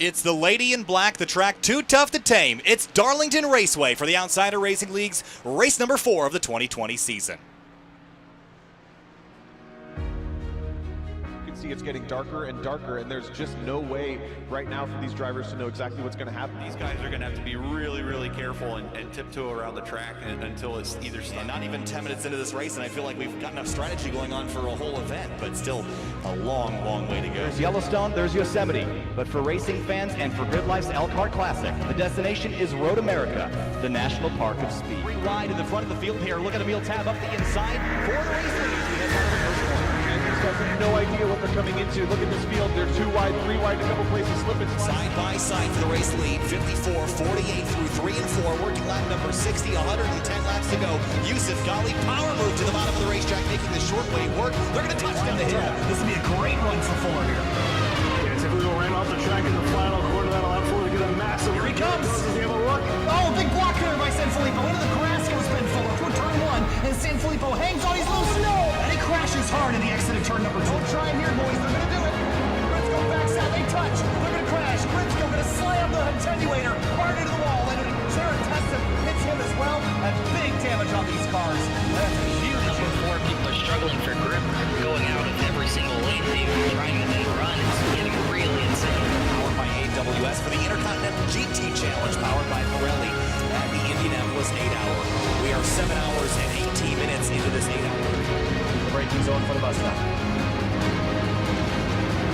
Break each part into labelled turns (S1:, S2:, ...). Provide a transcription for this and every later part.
S1: It's the Lady in Black, the track too tough to tame. It's Darlington Raceway for the Outsider Racing League's race number 4 of the 2020 season.
S2: You can see it's getting darker and darker, and there's just no way right now for these drivers to know exactly what's going to happen.
S3: These guys are going to have to be really, really careful and tiptoe around the track until it's either
S1: Not even 10 minutes into this race, and I feel like we've got enough strategy going on for a whole event, but still a long, long way to go.
S4: There's Yellowstone, there's Yosemite, but for racing fans and for Grid Life's Elkhart Classic, the destination is Road America, the National Park of Speed.
S1: Free ride in the front of the field here. Look at Emil Tab up the inside for the race lead. We head down to the first corner.
S2: These guys have no idea what they're coming into. Look at this field. They're 2 wide, 3 wide, a couple places slipping.
S1: Side by side for the race lead. 54, 48 through 3 and 4. Working lap number 60, 110 laps to go. Yusuf Ghali, power move to the bottom of the racetrack, making the short way work. They're going to touch down the hill.
S5: This will be a great run for Fuller here.
S6: Yeah, typically we'll ran off the track in the final quarter. That allowed Fuller to get a massive.
S5: Here he comes.
S6: Does he have a look?
S5: Oh, big block here by Sanfilippo. Into the grass goes Ben Fuller toward turn 1. And Sanfilippo hangs on. He's loose. No! And he crashes hard in the exit of turn number 2.
S6: Don't try here, boys. They're going to do it.
S5: Briscoe backs out. They touch. They're going to crash. Briscoe going to slam the attenuator hard into the wall. And Jared Tesson hits him as well. That's big damage on these cars. That's huge.
S7: Number 4, people are struggling for grip, going out of every single lane, trying to then run. It's getting really insane.
S1: Powered by AWS for the Intercontinental GT Challenge, powered by Pirelli at the Indianapolis 8-hour. We are 7 hours and 18 minutes into this 8-hour.
S5: The braking zone for the bus stop.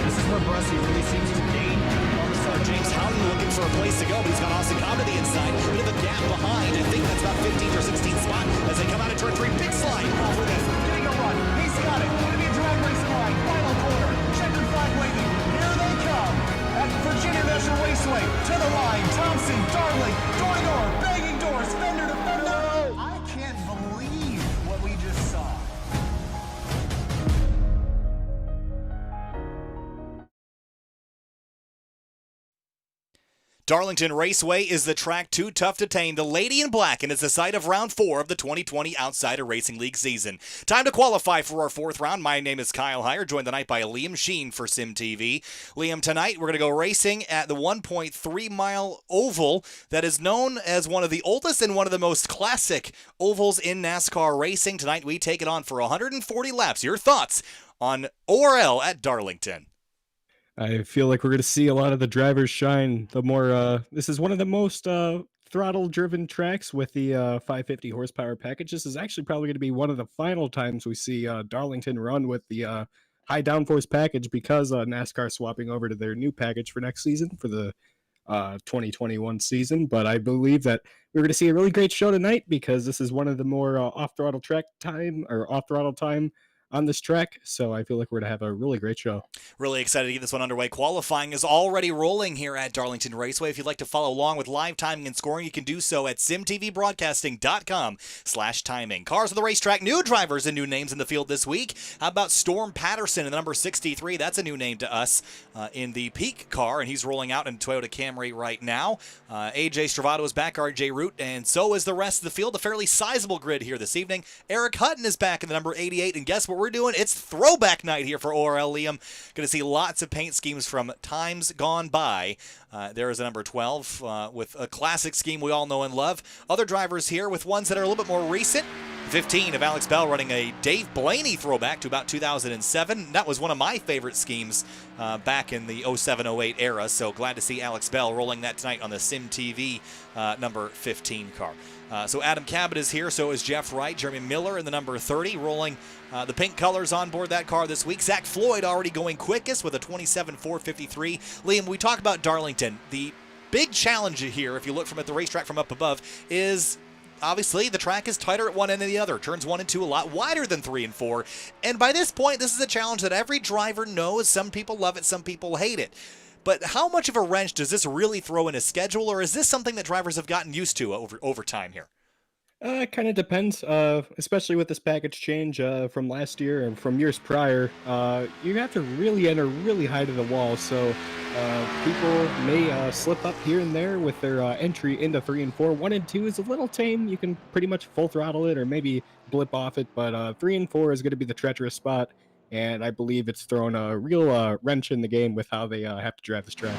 S5: This is where Brussi really seems to gain on the start.
S1: James Houghton looking for a place to go, but he's got Austin Cobb to the inside. A bit of a gap behind. I think that's about 15th or 16th spot as they come out of turn 3. Big slide off with it.
S5: Getting a run. He's got it. Going to be a drag racing line. Final corner. Checkered flag waving. Here they come. At Virginia National Raceway. To the line. Thompson, Darling, door to door. Banging doors. Fender to fender. I can't believe what we just saw.
S1: Darlington Raceway is the track too tough to tame. The Lady in Black, and it's the site of round 4 of the 2020 Outsider Racing League season. Time to qualify for our 4th round. My name is Kyle Heyer, joined tonight by Liam Sheen for Sim TV. Liam, tonight we're going to go racing at the 1.3-mile oval that is known as one of the oldest and one of the most classic ovals in NASCAR racing. Tonight we take it on for 140 laps. Your thoughts on ORL at Darlington?
S8: I feel like we're going to see a lot of the drivers shine. The more this is one of the most throttle-driven tracks with the 550 horsepower package. This is actually probably going to be one of the final times we see Darlington run with the high downforce package because NASCAR swapping over to their new package for next season for the 2021 season. But I believe that we're going to see a really great show tonight because this is one of the more off-throttle time on this track, so I feel like we're going to have a really great show.
S1: Really excited to get this one underway. Qualifying is already rolling here at Darlington Raceway. If you'd like to follow along with live timing and scoring, you can do so at simtvbroadcasting.com/timing. Cars on the racetrack, new drivers and new names in the field this week. How about Storm Patterson in the number 63? That's a new name to us in the Peak car, and he's rolling out in Toyota Camry right now. AJ Stravato is back, RJ Root, and so is the rest of the field. A fairly sizable grid here this evening. Eric Hutton is back in the number 88, and guess what we're doing? It's throwback night here for ORL, Liam. Going to see lots of paint schemes from times gone by. There is a number 12 with a classic scheme we all know and love. Other drivers here with ones that are a little bit more recent. 15 of Alex Bell running a Dave Blaney throwback to about 2007. That was one of my favorite schemes back in the 07-08 era, so glad to see Alex Bell rolling that tonight on the Sim TV number 15 car. So Adam Cabot is here, so is Jeff Wright. Jeremy Miller in the number 30, rolling the pink colors on board that car this week. Zach Floyd already going quickest with a 27.453. Liam, we talk about Darlington. The big challenge here, if you look from at the racetrack from up above, is obviously the track is tighter at one end than the other. Turns 1 and 2 a lot wider than 3 and 4. And by this point, this is a challenge that every driver knows. Some people love it, some people hate it. But how much of a wrench does this really throw in a schedule, or is this something that drivers have gotten used to over time here?
S8: It kind of depends, especially with this package change from last year and from years prior. You have to really enter really high to the wall, so people may slip up here and there with their entry into 3 and 4. 1 and 2 is a little tame. You can pretty much full throttle it or maybe blip off it, but 3 and 4 is going to be the treacherous spot, and I believe it's thrown a real wrench in the game with how they have to drive this track.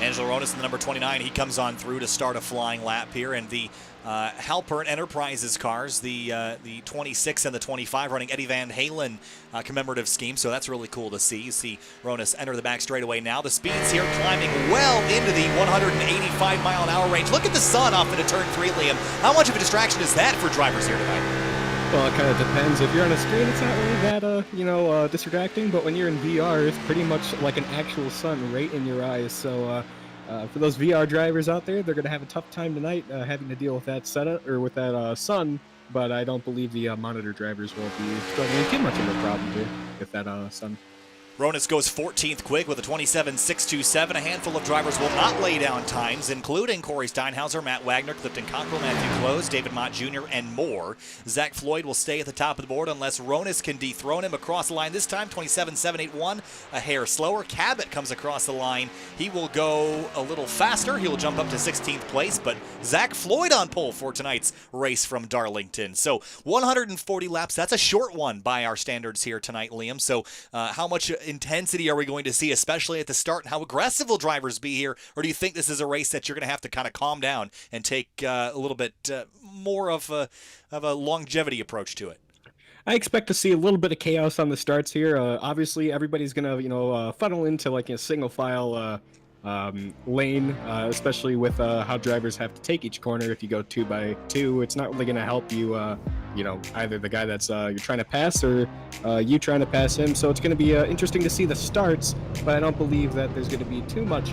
S1: Angelo Ronis in the number 29, he comes on through to start a flying lap here, and the Halpern Enterprises cars, the 26 and the 25, running Eddie Van Halen commemorative scheme, so that's really cool to see. You see Ronis enter the back straightaway now. The speeds here climbing well into the 185-mile-an-hour range. Look at the sun off into turn 3, Liam. How much of a distraction is that for drivers here tonight?
S8: Well, it kind of depends. If you're on a screen, it's not really that, distracting, but when you're in VR, it's pretty much like an actual sun right in your eyes, so for those VR drivers out there, they're going to have a tough time tonight having to deal with that setup or with that sun, but I don't believe the monitor drivers will be struggling too much of a problem here with that sun.
S1: Ronis goes 14th quick with a 27.627. A handful of drivers will not lay down times, including Corey Steinhauser, Matt Wagner, Clifton Cockrell, Matthew Close, David Mott Jr., and more. Zach Floyd will stay at the top of the board unless Ronis can dethrone him across the line this time. 27.781, a hair slower. Cabot comes across the line. He will go a little faster. He will jump up to 16th place, but Zach Floyd on pole for tonight's race from Darlington. So 140 laps, that's a short one by our standards here tonight, Liam. So how much intensity are we going to see, especially at the start, and how aggressive will drivers be here? Or do you think this is a race that you're going to have to kind of calm down and take a little bit more of a longevity approach to it?
S8: I expect to see a little bit of chaos on the starts here. Obviously, everybody's going to, funnel into like a single file lane, especially with how drivers have to take each corner. If you go 2 by 2, it's not really going to help you, either the guy that's you're trying to pass or you trying to pass him. So it's going to be interesting to see the starts, but I don't believe that there's going to be too much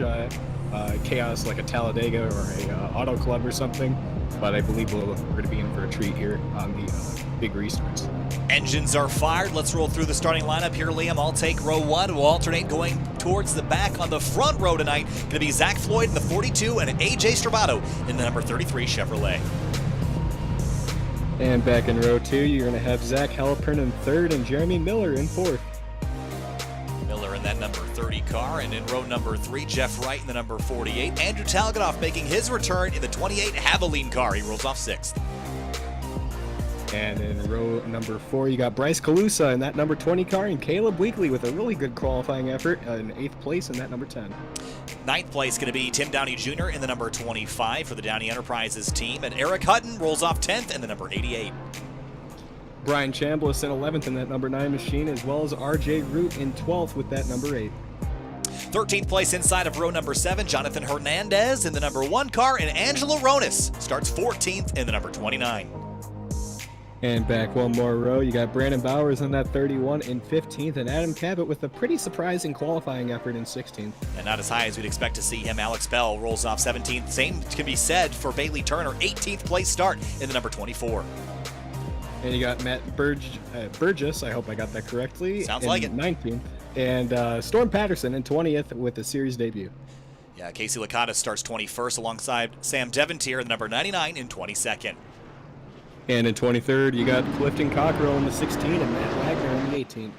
S8: chaos like a Talladega or a Auto Club or something. But I believe we're going to be in for a treat here on the big restarts.
S1: Engines are fired. Let's roll through the starting lineup here, Liam. I'll take row 1. We'll alternate going towards the back. On the front row tonight, going to be Zach Floyd in the 42 and AJ Stravato in the number 33 Chevrolet.
S8: And back in row 2, you're going to have Zach Halpern in 3rd and Jeremy Miller in 4th.
S1: Miller in that number 30 car, and in row number 3, Jeff Wright in the number 48. Andrew Talgadoff making his return in the 28 Haviline car. He rolls off 6th.
S8: And in row number 4, you got Bryce Calusa in that number 20 car, and Caleb Weekly with a really good qualifying effort in 8th place in that number 10.
S1: 9th place going to be Tim Downey Jr. in the number 25 for the Downey Enterprises team, and Eric Hutton rolls off 10th in the number 88.
S8: Brian Chambliss in 11th in that number 9 machine, as well as RJ Root in 12th with that number 8.
S1: 13th place inside of row number 7, Jonathan Hernandez in the number 1 car, and Angelo Ronis starts 14th in the number 29.
S8: And back one more row, you got Brandon Bowers in that 31 in 15th, and Adam Cabot with a pretty surprising qualifying effort in 16th.
S1: And not as high as we'd expect to see him. Alex Bell rolls off 17th. Same can be said for Bailey Turner, 18th place start in the number 24.
S8: And you got Matt Burgess, I hope I got that correctly.
S1: Sounds like it.
S8: 19th. And Storm Patterson in 20th with a series debut.
S1: Yeah, Casey Licata starts 21st alongside Sam Devontier, the number 99 in 22nd.
S8: And in 23rd, you got Clifton Cockrell in the 16 and Matt Wagner in the 18.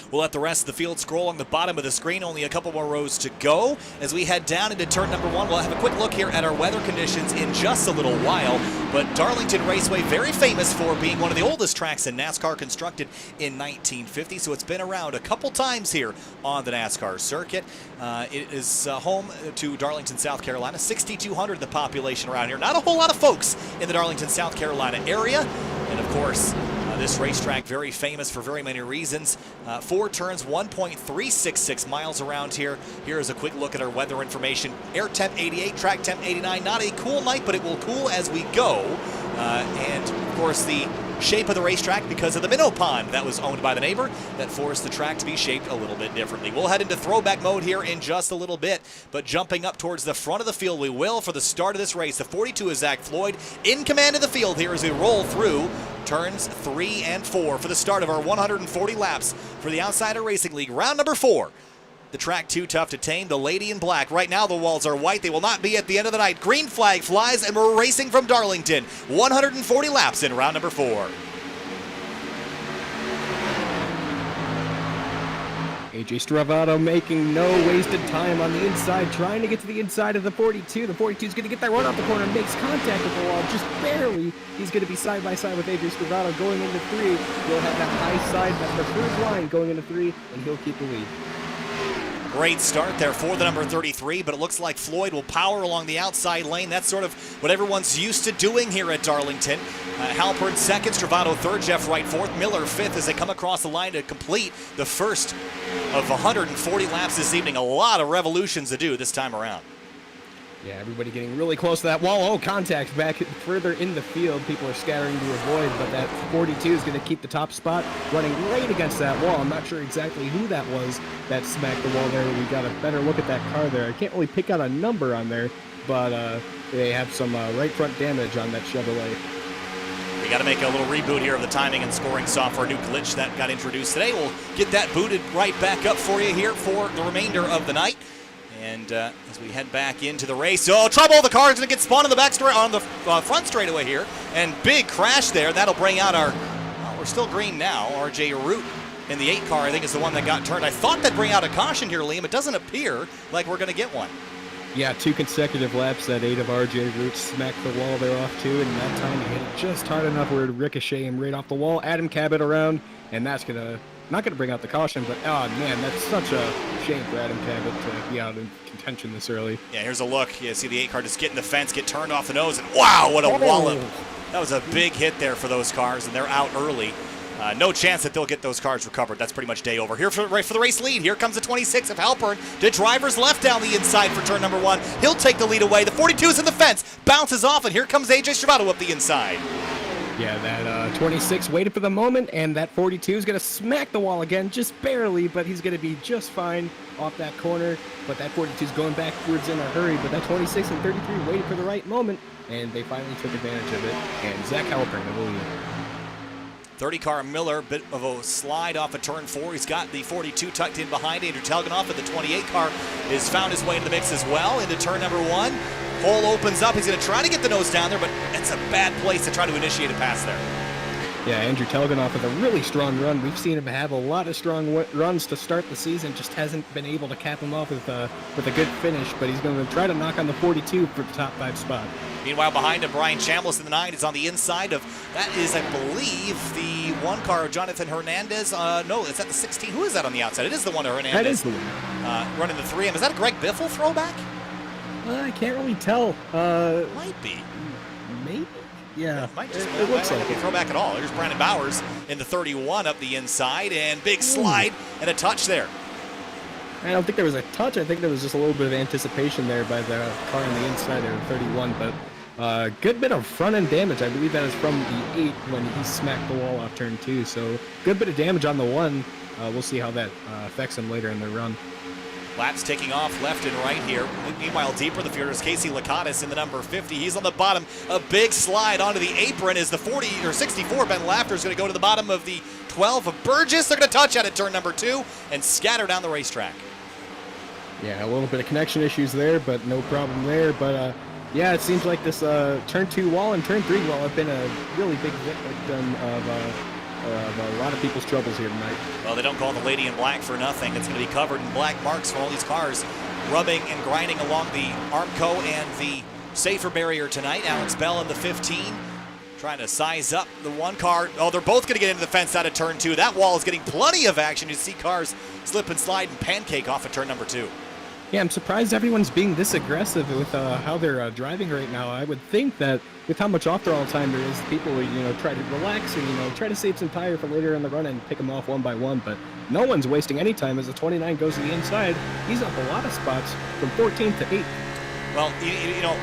S1: We'll let the rest of the field scroll on the bottom of the screen. Only a couple more rows to go. As we head down into turn number 1, we'll have a quick look here at our weather conditions in just a little while. But Darlington Raceway, very famous for being one of the oldest tracks in NASCAR, constructed in 1950. So it's been around a couple times here on the NASCAR circuit. It is home to Darlington, South Carolina. 6,200 the population around here. Not a whole lot of folks in the Darlington, South Carolina area. And of course, this racetrack very famous for very many reasons. 4 turns, 1.366 miles around here. Here is a quick look at our weather information. Air temp 88, track temp 89. Not a cool night, but it will cool as we go. And of course, the shape of the racetrack, because of the minnow pond that was owned by the neighbor, that forced the track to be shaped a little bit differently. We'll head into throwback mode here in just a little bit, but jumping up towards the front of the field, we will for the start of this race. The 42 is Zach Floyd in command of the field here as we roll through turns 3 and 4 for the start of our 140 laps for the Outsider Racing League. Round number 4. The track too tough to tame. The lady in black. Right now the walls are white. They will not be at the end of the night. Green flag flies, and we're racing from Darlington. 140 laps in round number 4.
S8: AJ Stravato making no wasted time on the inside, trying to get to the inside of the 42. The 42 is going to get that run off the corner, makes contact with the wall, just barely. He's going to be side by side with AJ Stravato going into 3. He'll have that high side, that prefers line going into 3, and he'll keep the lead.
S1: Great start there for the number 33, but it looks like Floyd will power along the outside lane. That's sort of what everyone's used to doing here at Darlington. Halpern second, Stravado third, Jeff Wright fourth, Miller fifth as they come across the line to complete the first of 140 laps this evening. A lot of revolutions to do this time around.
S8: Yeah, everybody getting really close to that wall. Oh, contact back further in the field. People are scattering to avoid, but that 42 is going to keep the top spot, running right against that wall. I'm not sure exactly who that was that smacked the wall there. We got a better look at that car there. I can't really pick out a number on there, but they have some right front damage on that Chevrolet.
S1: We got to make a little reboot here of the timing and scoring software. New glitch that got introduced today. We'll get that booted right back up for you here for the remainder of the night. And as we head back into the race, oh, trouble! The car's going to get spun on the back straight, on the front straightaway here, and big crash there. That'll bring out our. We're still green now. RJ Root in the 8 car, I think, is the one that got turned. I thought that'd bring out a caution here, Liam. It doesn't appear like we're going to get one.
S8: Yeah, 2 consecutive laps. That 8 of RJ Root smacked the wall there off too, and that time he hit it just hard enough where it ricocheted him right off the wall. Adam Cabot around, and that's gonna. Not going to bring out the caution, but oh man, that's such a shame for Adam Cabot to be out in contention this early.
S1: Yeah, here's a look. You see the 8 car just get in the fence, get turned off the nose, and wow, what a wallop. That was a big hit there for those cars, and they're out early. No chance that they'll get those cars recovered. That's pretty much day over. Here for the race lead. Here comes the 26 of Halpern. The driver's left down the inside for turn number 1. He'll take the lead away. The 42's in the fence, bounces off, and here comes AJ Stravado up the inside.
S8: Yeah, that 26 waited for the moment, and that 42 is going to smack the wall again, just barely, but he's going to be just fine off that corner. But that 42 is going backwards in a hurry, but that 26 and 33 waited for the right moment, and they finally took advantage of it. And Zach Halpern, I believe.
S1: 30 car Miller, bit of a slide off of turn 4. He's got the 42 tucked in behind. Andrew Telganoff, and the 28 car has found his way into the mix as well into turn number 1. Hole opens up. He's going to try to get the nose down there, but it's a bad place to try to initiate a pass there.
S8: Yeah, Andrew Telganoff with a really strong run. We've seen him have a lot of strong runs to start the season. Just hasn't been able to cap him off with a good finish, but he's going to try to knock on the 42 for the top 5 spot.
S1: Meanwhile, behind him, Brian Chambliss in the 9 is on the inside of, that is, I believe, the 1 car of Jonathan Hernandez. No, it's at the 16. Who is that on the outside? It is the one of Hernandez.
S8: That is the one.
S1: Running the 3M. Is that a Greg Biffle throwback?
S8: I can't really tell.
S1: Might be.
S8: Maybe? Yeah.
S1: It looks like a throwback at all. Here's Brandon Bowers in the 31 up the inside, and big slide and a touch there.
S8: I don't think there was a touch. I think there was just a little bit of anticipation there by the car on the inside of 31, but good bit of front-end damage. I believe that is from the 8 when he smacked the wall off turn 2, so good bit of damage on the 1. We'll see how that affects him later in the run.
S1: Laps taking off left and right here. Meanwhile, deeper in the field is Casey Lakatos in the number 50. He's on the bottom. A big slide onto the apron as the 40 or 64 Ben Lafter is going to go to the bottom of the 12 of Burgess. They're going to touch out at turn number 2 and scatter down the racetrack.
S8: Yeah, a little bit of connection issues there, but no problem there. But yeah, it seems like this turn 2 wall and turn 3 wall have been a really big victim of a lot of people's troubles here tonight.
S1: Well, they don't call the lady in black for nothing. It's going to be covered in black marks for all these cars rubbing and grinding along the Armco and the safer barrier tonight. Alex Bell in the 15 trying to size up the 1 car. Oh, they're both going to get into the fence out of turn 2. That wall is getting plenty of action. You see cars slip and slide and pancake off of turn number 2.
S8: Yeah, I'm surprised everyone's being this aggressive with how they're driving right now. I would think that with how much off-throttle time there is, people would, try to relax and, try to save some tire for later in the run and pick them off one by one. But no one's wasting any time as the 29 goes to the inside. He's up a lot of spots from 14th to 8th. Well,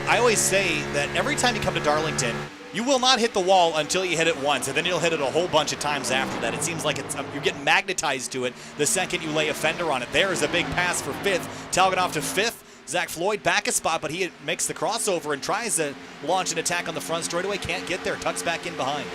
S1: I always say that every time you come to Darlington, you will not hit the wall until you hit it once, and then you'll hit it a whole bunch of times after that. It seems like you're getting magnetized to it the second you lay a fender on it. There is a big pass for 5th. Talgadov to 5th. Zach Floyd back a spot, but he makes the crossover and tries to launch an attack on the front straightaway. Can't get there. Tucks back in behind.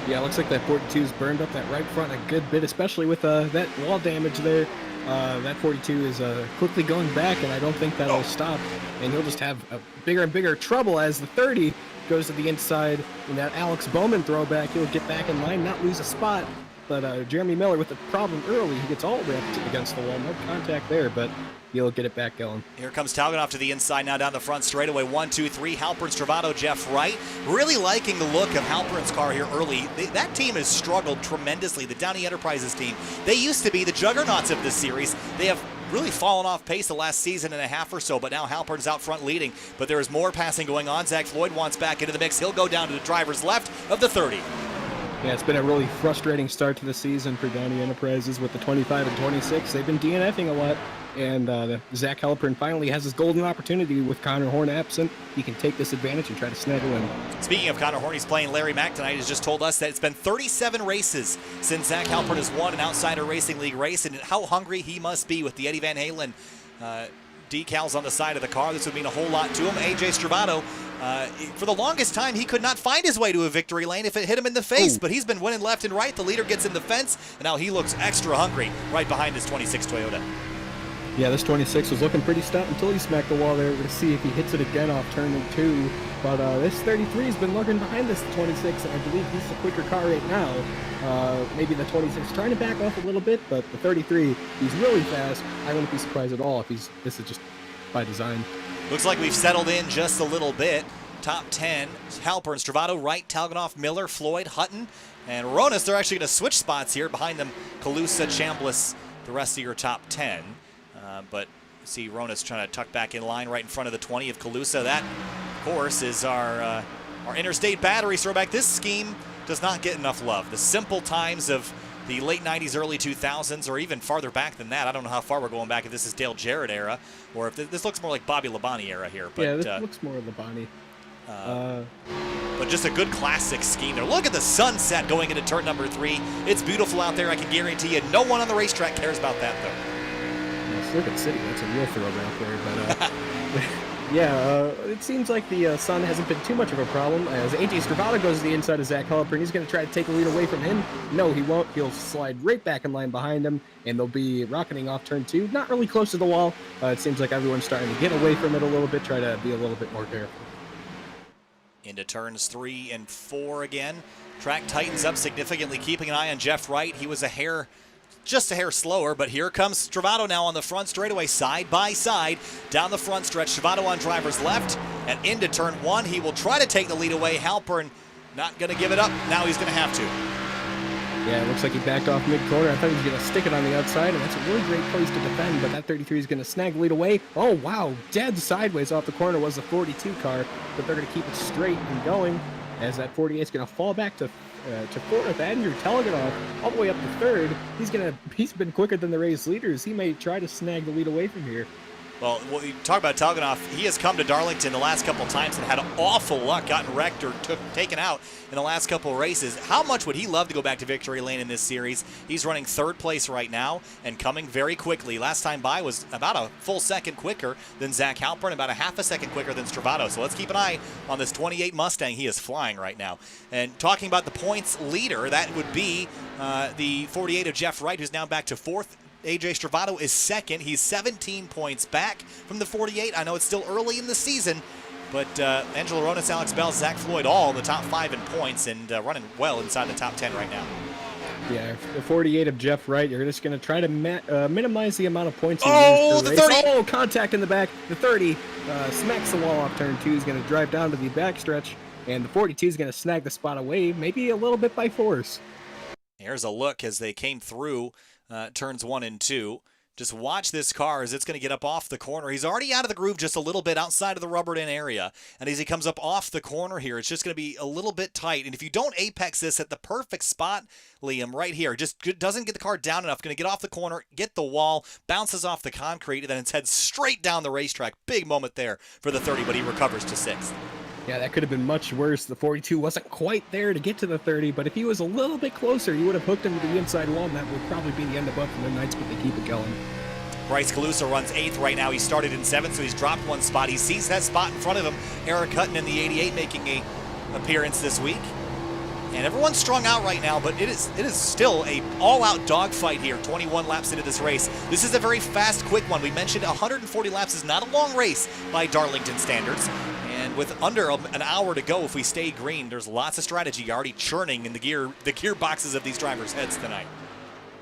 S8: Yeah, it looks like that 42's burned up that right front a good bit, especially with that wall damage there. That 42 is quickly going back, and I don't think that'll stop. And he'll just have a bigger and bigger trouble as the 30 goes to the inside. And that Alex Bowman throwback, he'll get back in line, not lose a spot. but Jeremy Miller with the problem early. He gets all the way up against the wall. No contact there, but he'll get it back going.
S1: Here comes Talganoff to the inside now down the front straightaway. 1, 2, 3. Halpern, Stravato, Jeff Wright. Really liking the look of Halpern's car here early. That team has struggled tremendously. The Downey Enterprises team. They used to be the juggernauts of this series. They have really fallen off pace the last season and a half or so, but now Halpern's out front leading. But there is more passing going on. Zach Floyd wants back into the mix. He'll go down to the driver's left of the 30.
S8: Yeah, it's been a really frustrating start to the season for Downey Enterprises with the 25 and 26. They've been DNFing a lot, and Zach Halpern finally has his golden opportunity with Connor Horn absent. He can take this advantage and try to snag a win.
S1: Speaking of Connor Horn, he's playing Larry Mack tonight. He's just told us that it's been 37 races since Zach Halpern has won an Outsider Racing League race, and how hungry he must be with the Eddie Van Halen decals on the side of the car. This would mean a whole lot to him. AJ Stravato, for the longest time, he could not find his way to a victory lane if it hit him in the face, but he's been winning left and right. The leader gets in the fence, and now he looks extra hungry right behind his 26 Toyota.
S8: Yeah, this 26 was looking pretty stout until he smacked the wall there. We're going to see if he hits it again off turn 2. But this 33 has been lurking behind this 26, and I believe he's the quicker car right now. Maybe the 26 trying to back off a little bit, but the 33, he's really fast. I wouldn't be surprised at all if this is just by design.
S1: Looks like we've settled in just a little bit. Top 10, Halpern, Stravato, Wright, Talganoff, Miller, Floyd, Hutton, and Ronis. They're actually going to switch spots here. Behind them, Calusa, Chambliss, the rest of your top 10. But see Ronis trying to tuck back in line right in front of the 20 of Calusa. That, of course, is our interstate battery throwback. This scheme does not get enough love. The simple times of the late 90s, early 2000s, or even farther back than that. I don't know how far we're going back, if this is Dale Jarrett era, or if this looks more like Bobby Labonte era here. But,
S8: yeah, this looks more Labonte.
S1: But just a good classic scheme there. Look at the sunset going into turn number 3. It's beautiful out there. I can guarantee you no one on the racetrack cares about that, though.
S8: Circuit City, that's a real throwback there, but yeah, it seems like the sun hasn't been too much of a problem as AJ Stravato goes to the inside of Zach Halpern. He's going to try to take the lead away from him. No, he won't. He'll slide right back in line behind him, and they'll be rocketing off turn 2. Not really close to the wall. It seems like everyone's starting to get away from it a little bit, try to be a little bit more careful.
S1: Into turns 3 and 4 again. Track tightens up significantly, keeping an eye on Jeff Wright. He was just a hair slower, but here comes Stravato now on the front straightaway, side by side, down the front stretch. Stravato on driver's left, and into turn 1. He will try to take the lead away. Halpern not going to give it up. Now he's going to have to.
S8: Yeah, it looks like he backed off mid-corner. I thought he was going to stick it on the outside, and that's a really great place to defend, but that 33 is going to snag the lead away. Oh, wow, dead sideways off the corner was the 42 car, but they're going to keep it straight and going as that 48 is going to fall back to 4th. Andrew Talganoff all the way up to 3rd. He's been quicker than the race leaders. He may try to snag the lead away from here.
S1: Well, you talk about Talganoff. He has come to Darlington the last couple of times and had awful luck, gotten wrecked or taken out in the last couple of races. How much would he love to go back to victory lane in this series? He's running 3rd place right now and coming very quickly. Last time by was about a full second quicker than Zach Halpern, about a half a second quicker than Stravato. So let's keep an eye on this 28 Mustang. He is flying right now. And talking about the points leader, that would be the 48 of Jeff Wright, who's now back to 4th. AJ Stravato is 2nd. He's 17 points back from the 48. I know it's still early in the season, but Angelo Ronis, Alex Bell, Zach Floyd all in the top 5 in points and running well inside the top 10 right now.
S8: Yeah, the 48 of Jeff Wright, you're just going to try to minimize the amount of points.
S1: Oh, the 30!
S8: Oh, contact in the back. The 30 smacks the wall off turn 2. He's going to drive down to the backstretch, and the 42 is going to snag the spot away, maybe a little bit by force.
S1: Here's a look as they came through turns 1 and 2. Just watch this car as it's going to get up off the corner. He's already out of the groove just a little bit outside of the rubbered-in area. And as he comes up off the corner here, it's just going to be a little bit tight. And if you don't apex this at the perfect spot, Liam, right here, just doesn't get the car down enough, going to get off the corner, get the wall, bounces off the concrete, and then it's head straight down the racetrack. Big moment there for the 30, but he recovers to 6th.
S8: Yeah, that could have been much worse. The 42 wasn't quite there to get to the 30, but if he was a little bit closer, he would have hooked him to the inside wall, and that would probably be the end of both of the nights, but they keep it going.
S1: Bryce Calusa runs 8th right now. He started in 7th, so he's dropped 1 spot. He sees that spot in front of him. Eric Hutton in the 88 making a appearance this week. And everyone's strung out right now, but it is still a all-out dogfight here, 21 laps into this race. This is a very fast, quick one. We mentioned 140 laps is not a long race by Darlington standards. And with under an hour to go, if we stay green, there's lots of strategy already churning in the gearboxes of these drivers' heads tonight.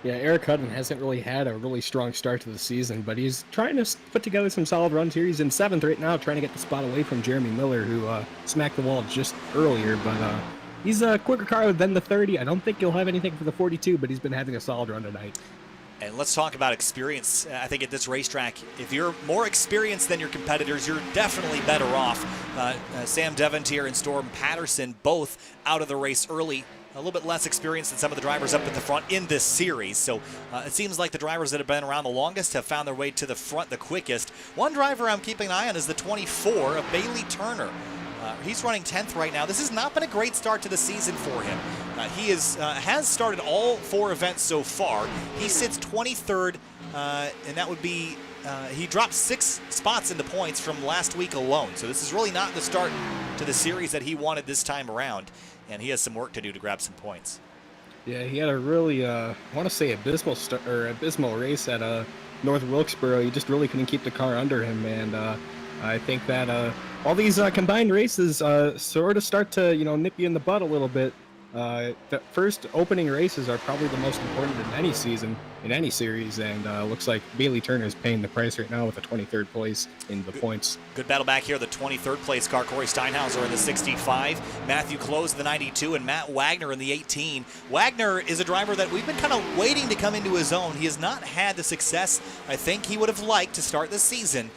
S8: Yeah, Eric Hutton hasn't really had a really strong start to the season, but he's trying to put together some solid runs here. He's in 7th right now, trying to get the spot away from Jeremy Miller, who smacked the wall just earlier, but he's a quicker car than the 30. I don't think he'll have anything for the 42, but he's been having a solid run tonight.
S1: And let's talk about experience. I think at this racetrack, if you're more experienced than your competitors, you're definitely better off. Sam Devontier and Storm Patterson both out of the race early. A little bit less experience than some of the drivers up at the front in this series. So it seems like the drivers that have been around the longest have found their way to the front the quickest. One driver I'm keeping an eye on is the 24 of Bailey Turner. He's running 10th right now. This has not been a great start to the season for him. He has started all 4 events so far. He sits 23rd, and that would be, he dropped 6 spots in the points from last week alone. So this is really not the start to the series that he wanted this time around, and he has some work to do to grab some points.
S8: Yeah, he had a really, I want to say abysmal race at North Wilkesboro. He just really couldn't keep the car under him, and I think that all these combined races sort of start to, nip you in the butt a little bit. The first opening races are probably the most important in any season, in any series, and looks like Bailey Turner is paying the price right now with a 23rd place in the points.
S1: Good battle back here. The 23rd place car, Corey Steinhauser in the 65, Matthew Close in the 92, and Matt Wagner in the 18. Wagner is a driver that we've been kind of waiting to come into his own. He has not had the success I think he would have liked to start the season.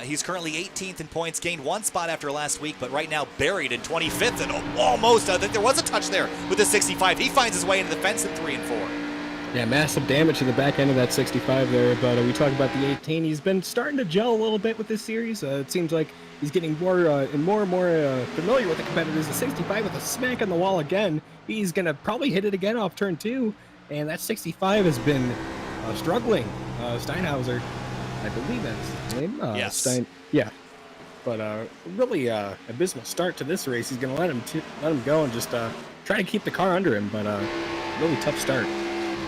S1: He's currently 18th in points, gained 1 spot after last week, but right now buried in 25th, and almost, I think there was a touch there with the 65. He finds his way into the fence at 3 and 4.
S8: Yeah, massive damage to the back end of that 65 there, but we talk about the 18. He's been starting to gel a little bit with this series. It seems like he's getting more and more familiar with the competitors. The 65 with a smack on the wall again. He's going to probably hit it again off turn 2, and that 65 has been struggling. Steinhauser, I believe that's his name.
S1: Yes.
S8: Yeah. But really abysmal start to this race. He's going to let him go and just try to keep the car under him, but really tough start.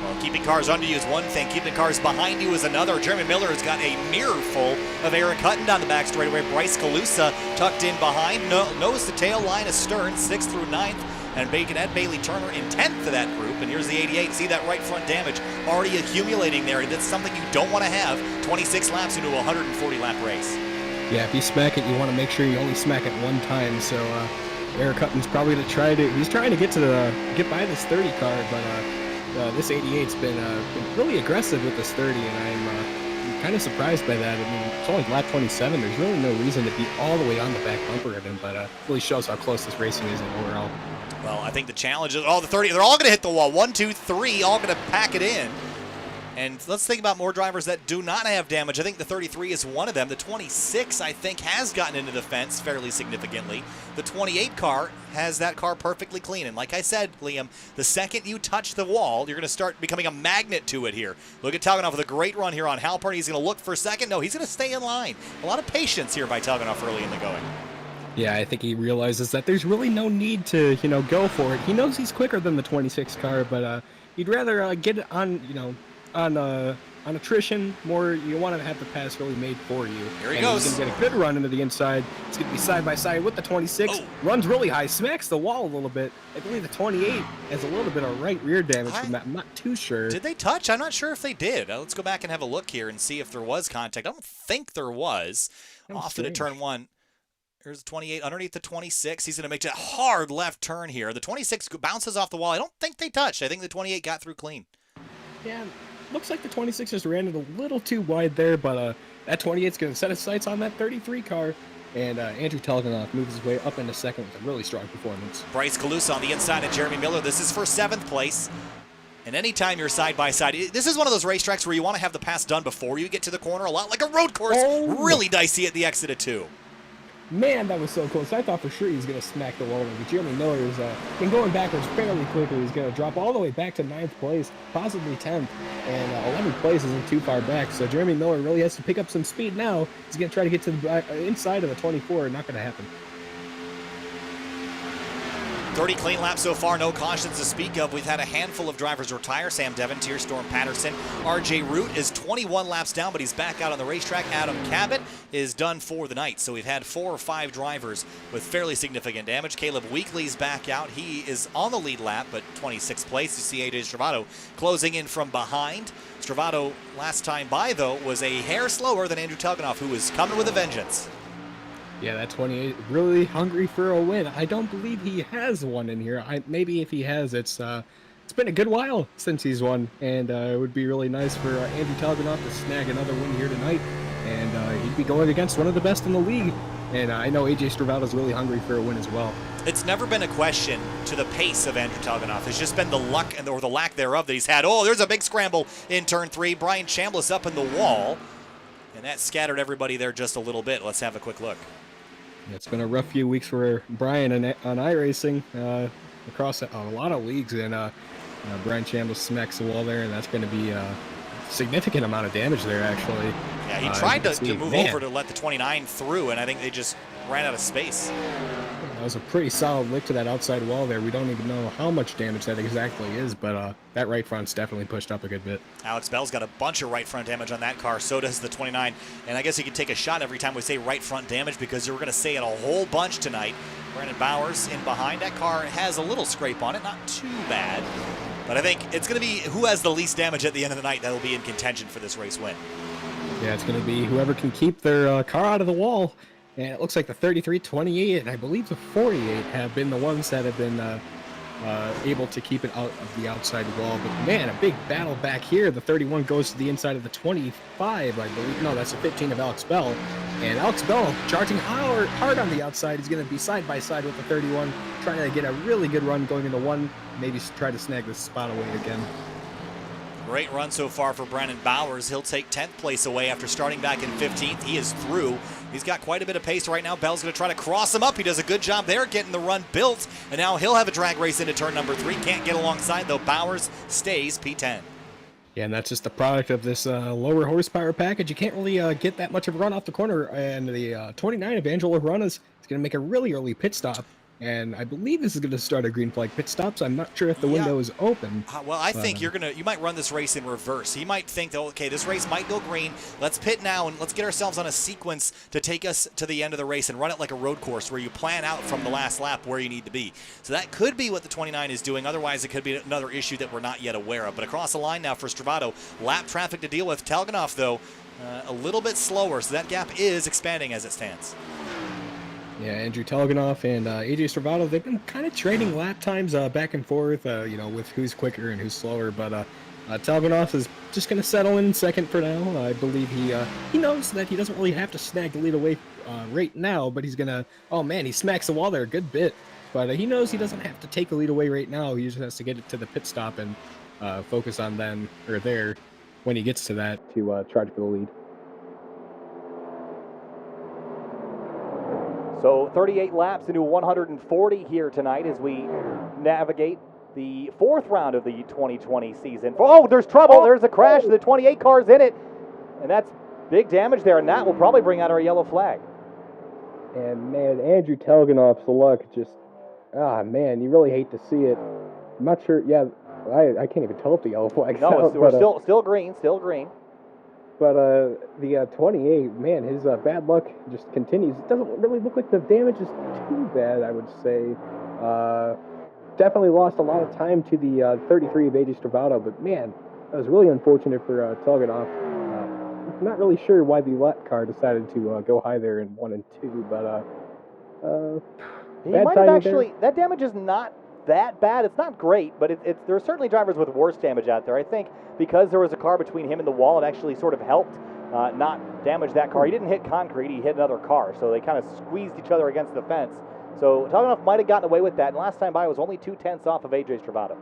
S1: Well, keeping cars under you is one thing. Keeping cars behind you is another. Jeremy Miller has got a mirror full of Eric Hutton down the back straightaway. Bryce Calusa tucked in behind. Nose to tail line astern, 6th through 9th. And Bailey Turner in 10th to that group. And here's the 88. See that right front damage already accumulating there. And that's something you don't want to have 26 laps into a 140-lap race.
S8: Yeah, if you smack it, you want to make sure you only smack it one time. So Eric Hutton's probably he's trying to get by this 30 car, but this 88's been really aggressive with this 30, and I'm kind of surprised by that. I mean, it's only lap 27. There's really no reason to be all the way on the back bumper of him, but really shows how close this racing is overall.
S1: Well, I think the challenge is, the 30, they're all going to hit the wall. 1, 2, 3, all going to pack it in. And let's think about more drivers that do not have damage. I think the 33 is one of them. The 26, I think, has gotten into the fence fairly significantly. The 28 car has that car perfectly clean. And like I said, Liam, the second you touch the wall, you're going to start becoming a magnet to it here. Look at Talganoff with a great run here on Halpern. He's going to look for a second. No, he's going to stay in line. A lot of patience here by Talganoff early in the going.
S8: Yeah, I think he realizes that there's really no need to, go for it. He knows he's quicker than the 26 car, but he'd rather get it on, on attrition. More, you want to have the pass really made for you.
S1: Here he goes.
S8: He's going to get a good run into the inside. It's going to be side by side with the 26.
S1: Oh.
S8: Runs really high, smacks the wall a little bit. I believe the 28 has a little bit of right rear damage from that. I'm not too sure.
S1: Did they touch? I'm not sure if they did. Let's go back and have a look here and see if there was contact. I don't think there was. Off into turn 1. Here's the 28 underneath the 26. He's going to make that hard left turn here. The 26 bounces off the wall. I don't think they touched. I think the 28 got through clean.
S8: Yeah, looks like the 26 just ran it a little too wide there, but that 28's going to set his sights on that 33 car. And Andrew Talganoff moves his way up into second with a really strong performance.
S1: Bryce Calusa on the inside of Jeremy Miller. This is for 7th place. And anytime you're side by side, this is one of those racetracks where you want to have the pass done before you get to the corner. A lot like a road course. Really dicey at the exit of 2.
S8: Man, that was so close. I thought for sure he was going to smack the wall over. But Jeremy Miller has been going backwards fairly quickly. He's going to drop all the way back to 9th place, possibly 10th. And 11th place isn't too far back. So Jeremy Miller really has to pick up some speed now. He's going to try to get to the inside of the 24. Not going to happen.
S1: 30 clean laps so far, no cautions to speak of. We've had a handful of drivers retire. Sam Devontier, Storm Patterson, RJ Root is 21 laps down, but he's back out on the racetrack. Adam Cabot is done for the night. So we've had 4 or 5 drivers with fairly significant damage. Caleb Weekley's back out. He is on the lead lap, but 26th place. You see AJ Stravato closing in from behind. Stravato, last time by, though, was a hair slower than Andrew Telganoff, who is coming with a vengeance.
S8: Yeah, that 28 really hungry for a win. I don't believe he has one in here. Maybe if he has, it's been a good while since he's won, and it would be really nice for Andrew Telganoff to snag another win here tonight, and he'd be going against one of the best in the league. And I know AJ Stravato's really hungry for a win as well.
S1: It's never been a question to the pace of Andrew Telganoff. It's just been the luck or the lack thereof that he's had. Oh, there's a big scramble in turn 3. Brian Chambliss up in the wall, and that scattered everybody there just a little bit. Let's have a quick look.
S8: It's been a rough few weeks for Brian on iRacing across a lot of leagues, and Brian Chambliss smacks the wall there, and that's going to be a significant amount of damage there, actually.
S1: Yeah, he tried to move over to let the 29 through, and I think they just ran out of space.
S8: That was a pretty solid lick to that outside wall there. We don't even know how much damage that exactly is, but that right front's definitely pushed up a good bit.
S1: Alex Bell's got a bunch of right front damage on that car. So does the 29. And I guess you can take a shot every time we say right front damage because you're going to say it a whole bunch tonight. Brandon Bowers in behind. That car has a little scrape on it. Not too bad. But I think it's going to be who has the least damage at the end of the night that will be in contention for this race win.
S8: Yeah, it's going to be whoever can keep their car out of the wall. And it looks like the 33, 28, and I believe the 48 have been the ones that have been able to keep it out of the outside wall. But man, a big battle back here. The 31 goes to the inside of the 25, I believe. No, that's the 15 of Alex Bell. And Alex Bell charging hard on the outside. He's going to be side by side with the 31, trying to get a really good run going into one. Maybe try to snag this spot away again.
S1: Great run so far for Brandon Bowers. He'll take 10th place away after starting back in 15th. He is through. He's got quite a bit of pace right now. Bell's going to try to cross him up. He does a good job there getting the run built. And now he'll have a drag race into turn number 3. Can't get alongside, though. Bowers stays P10.
S8: Yeah, and that's just the product of this lower horsepower package. You can't really get that much of a run off the corner. And the 29 of Angelo Runas is going to make a really early pit stop. And I believe this is going to start a green flag pit stop, so I'm not sure if the window is open.
S1: Well, I think you might run this race in reverse. He might think, that, okay, this race might go green. Let's pit now, and let's get ourselves on a sequence to take us to the end of the race and run it like a road course where you plan out from the last lap where you need to be. So that could be what the 29 is doing. Otherwise, it could be another issue that we're not yet aware of. But across the line now for Stravato, lap traffic to deal with. Telganoff, though, a little bit slower, so that gap is expanding as it stands.
S8: Yeah, Andrew Telganoff and AJ Stravato, they've been kind of trading lap times back and forth, with who's quicker and who's slower. But Telganoff is just going to settle in second for now. I believe he knows that he doesn't really have to snag the lead away right now, but he's going to, oh man, he smacks the wall there a good bit. But he knows he doesn't have to take the lead away right now. He just has to get it to the pit stop and focus on then, or there, when he gets to that, to charge for the lead.
S9: So 38 laps into 140 here tonight as we navigate the 4th round of the 2020 season. Oh, there's trouble. There's a crash. The 28 car's in it. And that's big damage there. And that will probably bring out our yellow flag.
S8: And man, Andrew Telganoff's luck just, man, you really hate to see it. I'm not sure. Yeah, I can't even tell if the yellow flag's out.
S9: No, we're still green, still green.
S8: But the 28, man, his bad luck just continues. It doesn't really look like the damage is too bad, I would say. Definitely lost a lot of time to the 33 of AJ Stravato, but man, that was really unfortunate for Telganoff. Not really sure why the lap car decided to go high there in 1 and 2, but
S9: he might have actually. That damage is not that bad. It's not great, but there are certainly drivers with worse damage out there. I think because there was a car between him and the wall, it actually sort of helped not damage that car. He didn't hit concrete, he hit another car, so they kind of squeezed each other against the fence. So Telganoff might have gotten away with that, and last time by was only 2/10 off of AJ Stravato.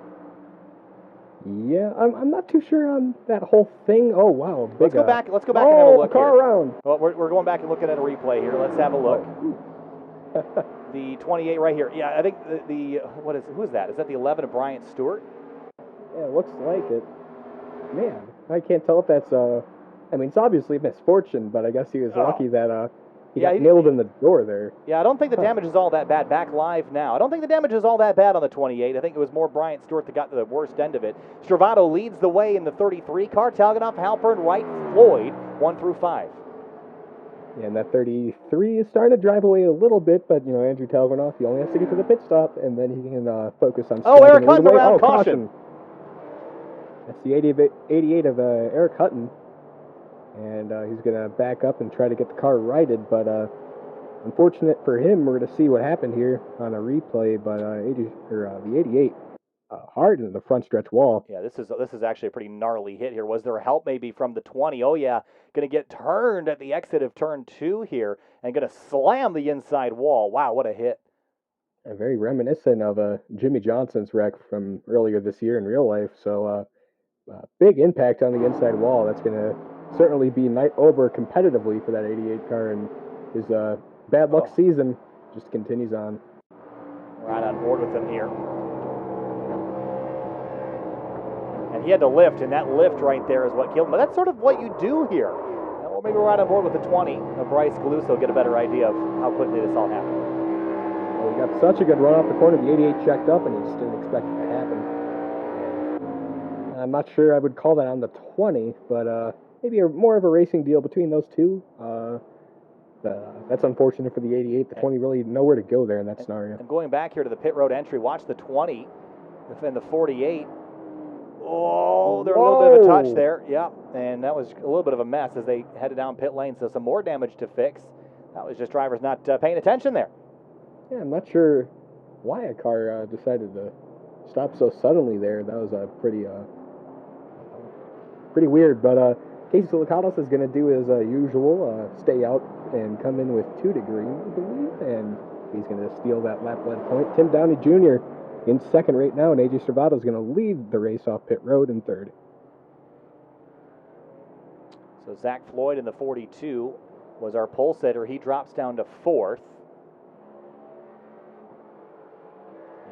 S8: Yeah, I'm not too sure on that whole thing. Oh wow, big,
S9: let's go back and have a look
S8: car
S9: here.
S8: around.
S9: Well, we're going back and looking at a replay here. Let's have a look. The 28 right here. Yeah, I think who's that? Is that the 11 of Bryant Stewart?
S8: Yeah, it looks like it. Man, I can't tell if that's it's obviously misfortune, but I guess he was lucky that He got nailed in the door there.
S9: Yeah, I don't think the damage is all that bad. Back live now. I don't think the damage is all that bad on the 28. I think it was more Bryant Stewart that got the worst end of it. Stravato leads the way in the 33 car. Talganoff, Halpern, Wright, Floyd, 1 through 5.
S10: Yeah, and that 33 is starting to drive away a little bit, but, Andrew Talganoff, he only has to get to the pit stop, and then he can focus on...
S9: Eric Hutton around caution.
S10: That's the 88 of Eric Hutton. And he's going to back up and try to get the car righted, but unfortunate for him, we're going to see what happened here on a replay, but the 88 hard in the front stretch wall.
S9: Yeah, this is actually a pretty gnarly hit here. Was there help maybe from the 20? Oh, yeah, going to get turned at the exit of turn 2 here and going to slam the inside wall. Wow, what a hit.
S10: Very reminiscent of Jimmy Johnson's wreck from earlier this year in real life, so big impact on the inside wall. That's going to certainly be night over competitively for that 88 car, and his bad luck season just continues on.
S9: Right on board with him here. And he had to lift, and that lift right there is what killed him. But that's sort of what you do here. Well, maybe we're right on board with the 20 of Bryce Galuso, get a better idea of how quickly this all happened.
S10: Well, he got such a good run off the corner, the 88 checked up, and he just didn't expect it to happen. I'm not sure I would call that on the 20, but maybe more of a racing deal between those two. That's unfortunate for the 88. The 20 really nowhere to go there in that scenario.
S9: And going back here to the pit road entry, watch the 20 and the 48. Oh, there's a little bit of a touch there. Yeah, and that was a little bit of a mess as they headed down pit lane, so some more damage to fix. That was just drivers not paying attention there.
S10: Yeah, I'm not sure why a car decided to stop so suddenly there. That was pretty weird, but Casey Silicatos is going to do his usual, stay out and come in with 2 to green, I believe, and he's going to steal that lap-led point. Tim Downey Jr. in second right now, and AJ Stravato is going to lead the race off pit road in third.
S9: So Zach Floyd in the 42 was our pole sitter. He drops down to 4th.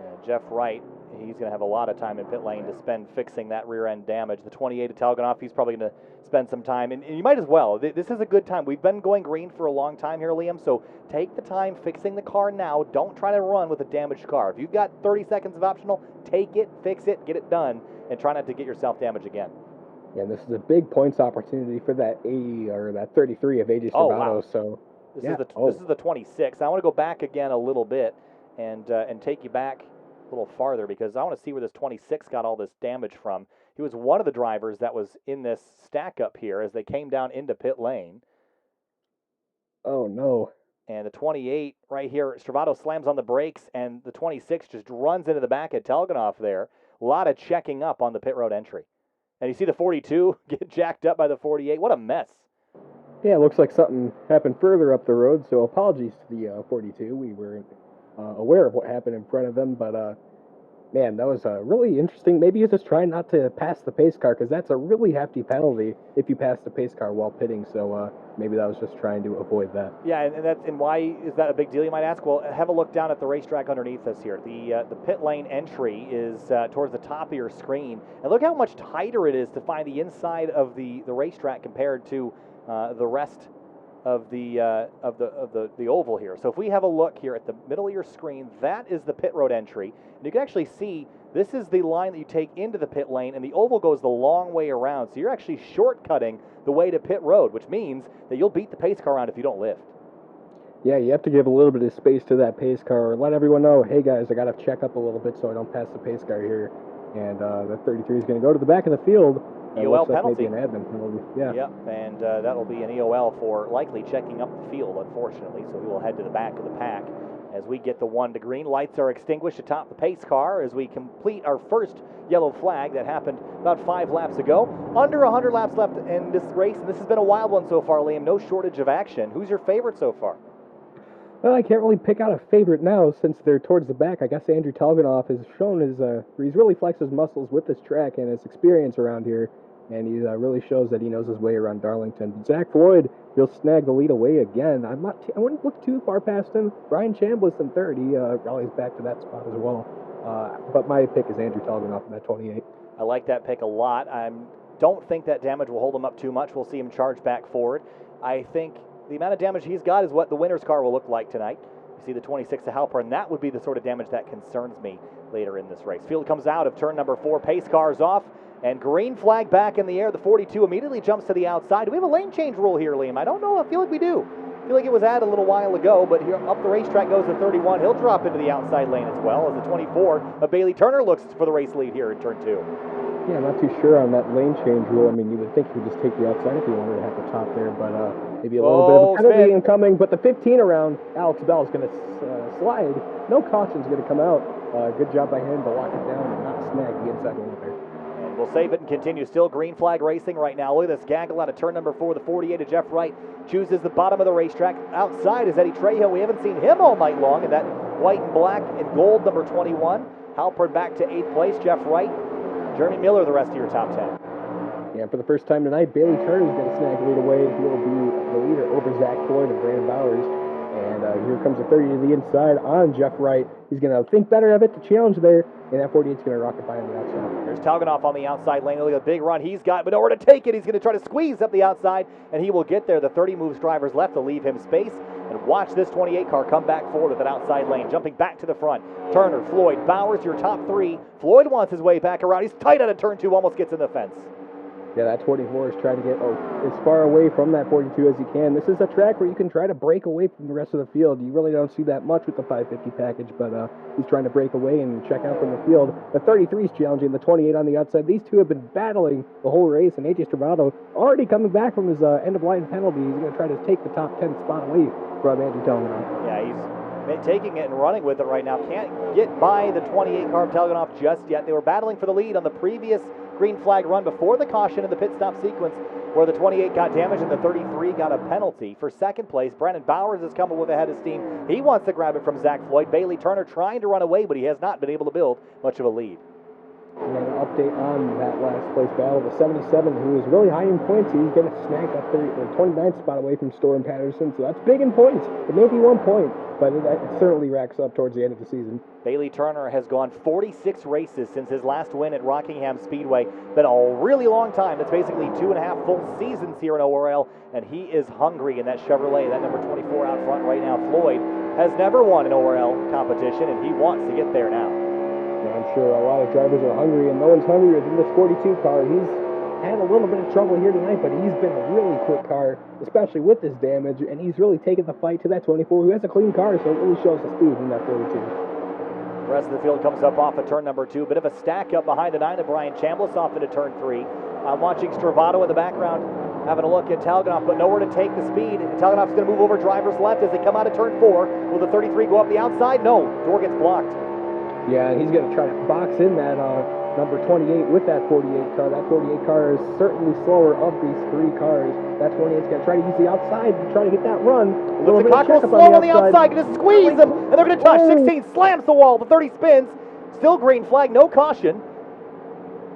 S9: And Jeff Wright, he's going to have a lot of time in pit lane to spend fixing that rear end damage. The 28 of Talganoff, he's probably going to spend some time, and you might as well. This is a good time. We've been going green for a long time here, Liam, so take the time fixing the car now. Don't try to run with a damaged car. If you've got 30 seconds of optional, take it, fix it, get it done, and try not to get yourself damaged again.
S10: Yeah, and this is a big points opportunity for that 80 or that 33 of AJ Stravato.
S9: Oh, wow.
S10: So
S9: this is the 26. I want to go back again a little bit and take you back a little farther because I want to see where this 26 got all this damage from. He was one of the drivers that was in this stack up here as they came down into pit lane.
S10: Oh, no.
S9: And the 28 right here, Stravato slams on the brakes, and the 26 just runs into the back of Talganoff there. A lot of checking up on the pit road entry. And you see the 42 get jacked up by the 48. What a mess.
S10: Yeah, it looks like something happened further up the road, so apologies to the 42. We weren't aware of what happened in front of them, but man, that was really interesting. Maybe he's just trying not to pass the pace car, because that's a really hefty penalty if you pass the pace car while pitting, so maybe that was just trying to avoid that.
S9: Yeah, and why is that a big deal, you might ask? Well, have a look down at the racetrack underneath us here. The pit lane entry is towards the top of your screen, and look how much tighter it is to find the inside of the racetrack compared to the rest of the oval here. So if we have a look here at the middle of your screen, that is the pit road entry. And you can actually see this is the line that you take into the pit lane, and the oval goes the long way around. So you're actually shortcutting the way to pit road, which means that you'll beat the pace car around if you don't lift.
S10: Yeah, you have to give a little bit of space to that pace car, let everyone know, hey guys, I got to check up a little bit so I don't pass the pace car here. And that 33 is going to go to the back of the field.
S9: EOL penalty.
S10: Maybe an admin penalty. Yeah.
S9: Yep, and that'll be an EOL for likely checking up the field, unfortunately. So we will head to the back of the pack as we get the 1 to green. Lights are extinguished atop the pace car as we complete our first yellow flag that happened about 5 laps ago. Under 100 laps left in this race, and this has been a wild one so far, Liam. No shortage of action. Who's your favorite so far?
S10: Well, I can't really pick out a favorite now since they're towards the back. I guess Andrew Talganoff has shown he's really flexed his muscles with this track and his experience around here, and he really shows that he knows his way around Darlington. Zach Floyd, he'll snag the lead away again. I wouldn't look too far past him. Brian Chambliss in third. He rallies back to that spot as well. But my pick is Andrew Talganoff in that 28.
S9: I like that pick a lot. I don't think that damage will hold him up too much. We'll see him charge back forward. I think the amount of damage he's got is what the winner's car will look like tonight. You see the 26 of Halpern, and that would be the sort of damage that concerns me later in this race. Field comes out of turn number 4, pace cars off, and green flag back in the air. The 42 immediately jumps to the outside. Do we have a lane change rule here, Liam? I don't know. I feel like we do. I feel like it was added a little while ago, but here up the racetrack goes the 31. He'll drop into the outside lane as well as the 24 of Bailey Turner looks for the race lead here in turn 2.
S10: Yeah, I'm not too sure on that lane change rule. I mean, you would think you would just take the outside if you wanted to have the top there, but maybe a little bit of a penalty incoming. But the 15 around, Alex Bell is going to slide. No caution's going to come out. Good job by him to lock it down and not snag the inside lane there.
S9: And we'll save it and continue. Still green flag racing right now. Look at this gaggle out of turn number 4. The 48 of Jeff Wright chooses the bottom of the racetrack. Outside is Eddie Trejo. We haven't seen him all night long. And that white and black and gold number 21. Halpern back to 8th place. Jeff Wright. Jeremy Miller, the rest of your top 10.
S10: Yeah, for the first time tonight, Bailey Turner is going to snag lead away. He'll be the leader over Zach Floyd and Brandon Bowers. And here comes the 30 to the inside on Jeff Wright. He's going to think better of it to challenge there, and that 48 is going to rocket by on the outside.
S9: There's Talganoff on the outside lane. Look at the big run he's got, but nowhere to take it. He's going to try to squeeze up the outside, and he will get there. The 30 moves drivers left to leave him space. And watch this 28 car come back forward with an outside lane, jumping back to the front. Turner, Floyd, Bowers, your top 3. Floyd wants his way back around. He's tight out of turn 2, almost gets in the fence.
S10: Yeah, that 24 is trying to get as far away from that 42 as he can. This is a track where you can try to break away from the rest of the field. You really don't see that much with the 550 package, but he's trying to break away and check out from the field. The 33 is challenging the 28 on the outside. These two have been battling the whole race, and AJ Stravato already coming back from his end-of-line penalty. He's going to try to take the top 10 spot away from Andrew Talganoff.
S9: Yeah, he's taking it and running with it right now. Can't get by the 28 car of Talganoff just yet. They were battling for the lead on the previous green flag run before the caution in the pit stop sequence where the 28 got damaged and the 33 got a penalty. For second place, Brandon Bowers is coming with a head of steam. He wants to grab it from Zach Floyd. Bailey Turner trying to run away, but he has not been able to build much of a lead.
S10: And an update on that last place battle. The 77, who is really high in points, he's going to snag that 29th spot away from Storm Patterson. So that's big in points. It may be 1 point, but it certainly racks up towards the end of the season.
S9: Bailey Turner has gone 46 races since his last win at Rockingham Speedway. Been a really long time. That's basically 2.5 full seasons here in ORL, and he is hungry in that Chevrolet, that number 24 out front right now. Floyd has never won an ORL competition, and he wants to get there now.
S10: Yeah, I'm sure a lot of drivers are hungry, and no one's hungrier than this 42 car. He's had a little bit of trouble here tonight, but he's been a really quick car, especially with this damage, and he's really taken the fight to that 24, who has a clean car, so it really shows the speed in that 42.
S9: The rest of the field comes up off of turn number 2. Bit of a stack up behind the 9 of Brian Chambliss off into turn 3. I'm watching Stravato in the background, having a look at Talganoff, but nowhere to take the speed. And Talganoff's going to move over drivers left as they come out of turn 4. Will the 33 go up the outside? No, door gets blocked.
S10: Yeah, and he's going to try to box in that number 28 with that 48 car. That 48 car is certainly slower of these 3 cars. That 28's going to try to use the outside to try to get that run.
S9: The Cockrell slow on the outside, going to squeeze him, and they're going to touch. 16 slams the wall, the 30 spins. Still green flag, no caution.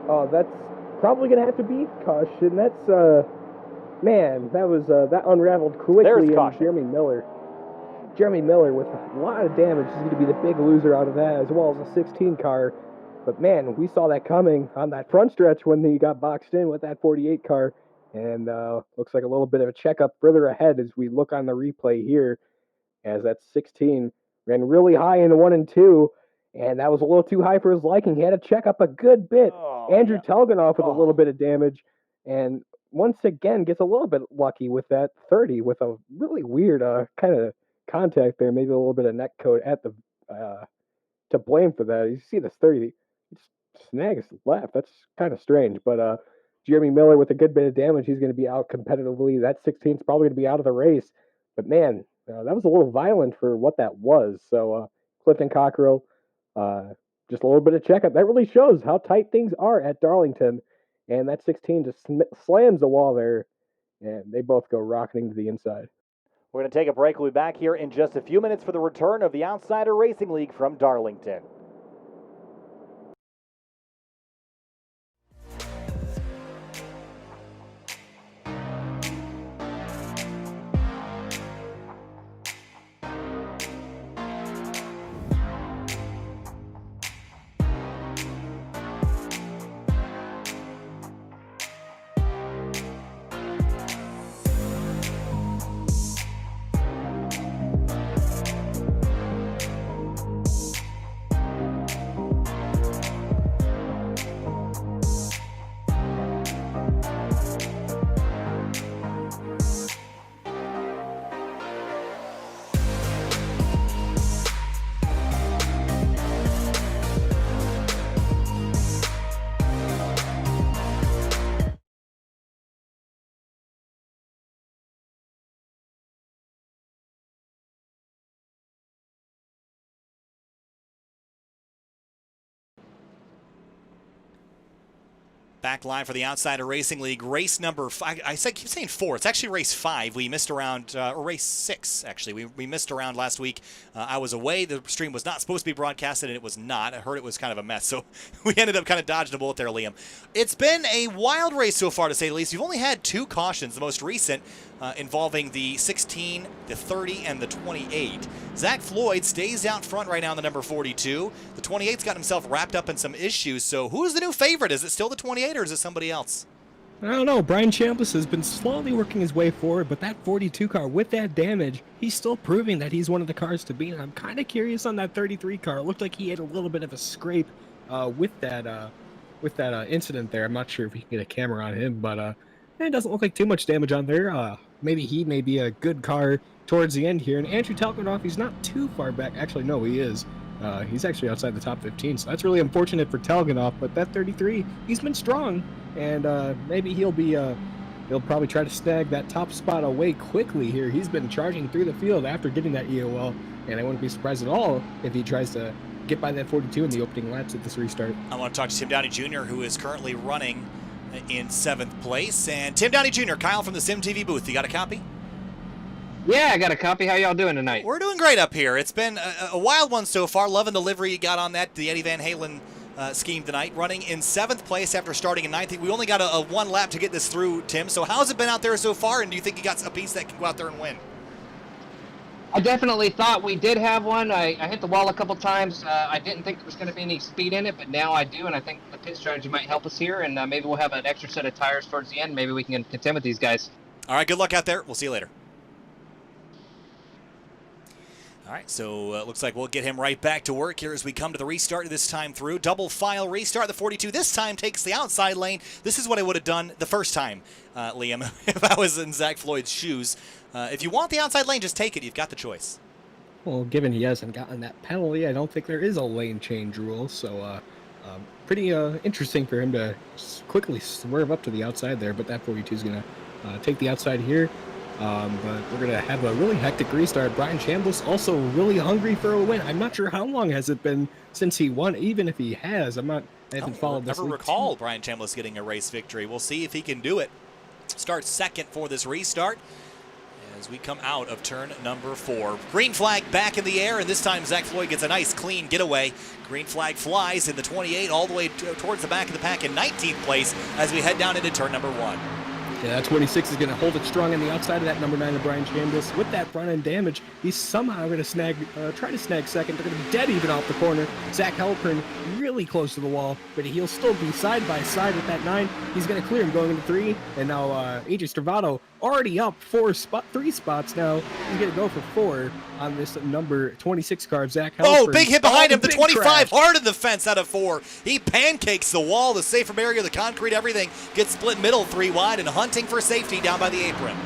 S10: Oh, that's probably going to have to be caution. That's, man, that was, that unraveled quickly.
S9: There's caution.
S10: Jeremy Miller with a lot of damage is going to be the big loser out of that, as well as a 16 car. But man, we saw that coming on that front stretch when he got boxed in with that 48 car. And looks like a little bit of a checkup further ahead as we look on the replay here, as that 16 ran really high in 1 and 2, and that was a little too high for his liking. He had to check up a good bit. Andrew Talganoff with a little bit of damage, and once again gets a little bit lucky with that 30 with a really weird kind of contact there, maybe a little bit of neck coat at the to blame for that. You see this 30 snags left. That's kind of strange, but Jeremy Miller with a good bit of damage. He's going to be out competitively. That 16 is probably going to be out of the race, but man, that was a little violent for what that was. So Clifton Cockrell, just a little bit of checkup. That really shows how tight things are at Darlington, and that 16 just slams the wall there, and they both go rocketing to the inside.
S9: We're going to take a break. We'll be back here in just a few minutes for the return of the Outsider Racing League from Darlington.
S1: Back line for the Outsider Racing League, race number 5. Keep saying 4. It's actually race 5. We missed around, or race 6, actually. We missed around last week. I was away. The stream was not supposed to be broadcasted, and it was not. I heard it was kind of a mess, so we ended up kind of dodging a bullet there, Liam. It's been a wild race so far, to say the least. You've only had 2 cautions, the most recent involving the 16, the 30, and the 28. Zach Floyd stays out front right now in the number 42. The 28's got himself wrapped up in some issues, so who's the new favorite? Is it still the 28, or is it somebody else?
S8: I don't know. Brian Chambliss has been slowly working his way forward, but that 42 car, with that damage, he's still proving that he's one of the cars to beat. And I'm kind of curious on that 33 car. It looked like he had a little bit of a scrape with that incident there. I'm not sure if we can get a camera on him, but it doesn't look like too much damage on there. Maybe he may be a good car towards the end here. And Andrew Telkinoff, he's not too far back. Actually, no, he is. He's actually outside the top 15, so that's really unfortunate for Telkinoff. But that 33, he's been strong, and maybe he'll probably try to snag that top spot away quickly here. He's been charging through the field after getting that EOL, and I wouldn't be surprised at all if he tries to get by that 42 in the opening laps at this restart.
S1: I want to talk to Tim Downey Jr., who is currently running in 7th place. And Tim Downey Jr., Kyle from the SimTV booth. You got a copy?
S11: Yeah, I got a copy. How y'all doing tonight?
S1: We're doing great up here. It's been a wild one so far. Loving the livery you got on that, the Eddie Van Halen scheme tonight. Running in 7th place after starting in 9th. We only got a 1 lap to get this through, Tim. So how's it been out there so far, and do you think you got a piece that can go out there and win?
S11: I definitely thought we did have one. I hit the wall a couple times. I didn't think there was going to be any speed in it, but now I do, and I think the pit strategy might help us here, and maybe we'll have an extra set of tires towards the end. Maybe we can contend with these guys.
S1: All right, good luck out there. We'll see you later. All right, so it looks like we'll get him right back to work here as we come to the restart this time through. Double file restart. The 42 this time takes the outside lane. This is what I would have done the first time, Liam, if I was in Zach Floyd's shoes. If you want the outside lane, just take it. You've got the choice.
S8: Well, given he hasn't gotten that penalty, I don't think there is a lane change rule. So pretty interesting for him to quickly swerve up to the outside there. But that 42 is going to take the outside here. But we're going to have a really hectic restart. Brian Chambliss also really hungry for a win. I'm not sure how long has it been since he won, even if he has. I haven't followed this.
S1: I never recall Brian Chambliss getting a race victory. We'll see if he can do it. Starts second for this restart as we come out of turn number 4. Green flag back in the air, and this time Zach Floyd gets a nice clean getaway. Green flag flies in the 28 all the way towards the back of the pack in 19th place as we head down into turn number 1.
S8: Yeah, that 26 is going to hold it strong on the outside of that number 9 of Brian Chambliss. With that front end damage, he's somehow going to try to snag second. They're going to be dead even off the corner. Zach Halpern really close to the wall, but he'll still be side by side with that 9. He's going to clear him going into 3, and now AJ Stravato already up 3 spots now. He's going to go for 4 on this number 26 car, Zach Halpern.
S1: Oh, big hit behind him. The 25
S8: crash.
S1: hard in the fence out of 4. He pancakes the wall, the safer barrier, the concrete, everything. Gets split middle 3 wide and hunting for safety down by the apron.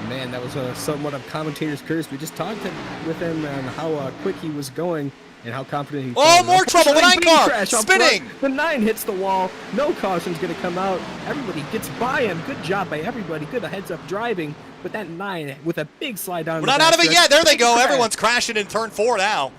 S8: Man, that was somewhat of commentator's curse. We just talked with him on how quick he was going and how confident he was.
S1: Oh, more trouble. The 9 car spinning.
S8: The 9 hits the wall. No caution's going to come out. Everybody gets by him. Good job by everybody. Good heads-up driving. But that 9 with a big slide down.
S1: We're not out of it yet. There they go. Everyone's crashing in turn 4 now.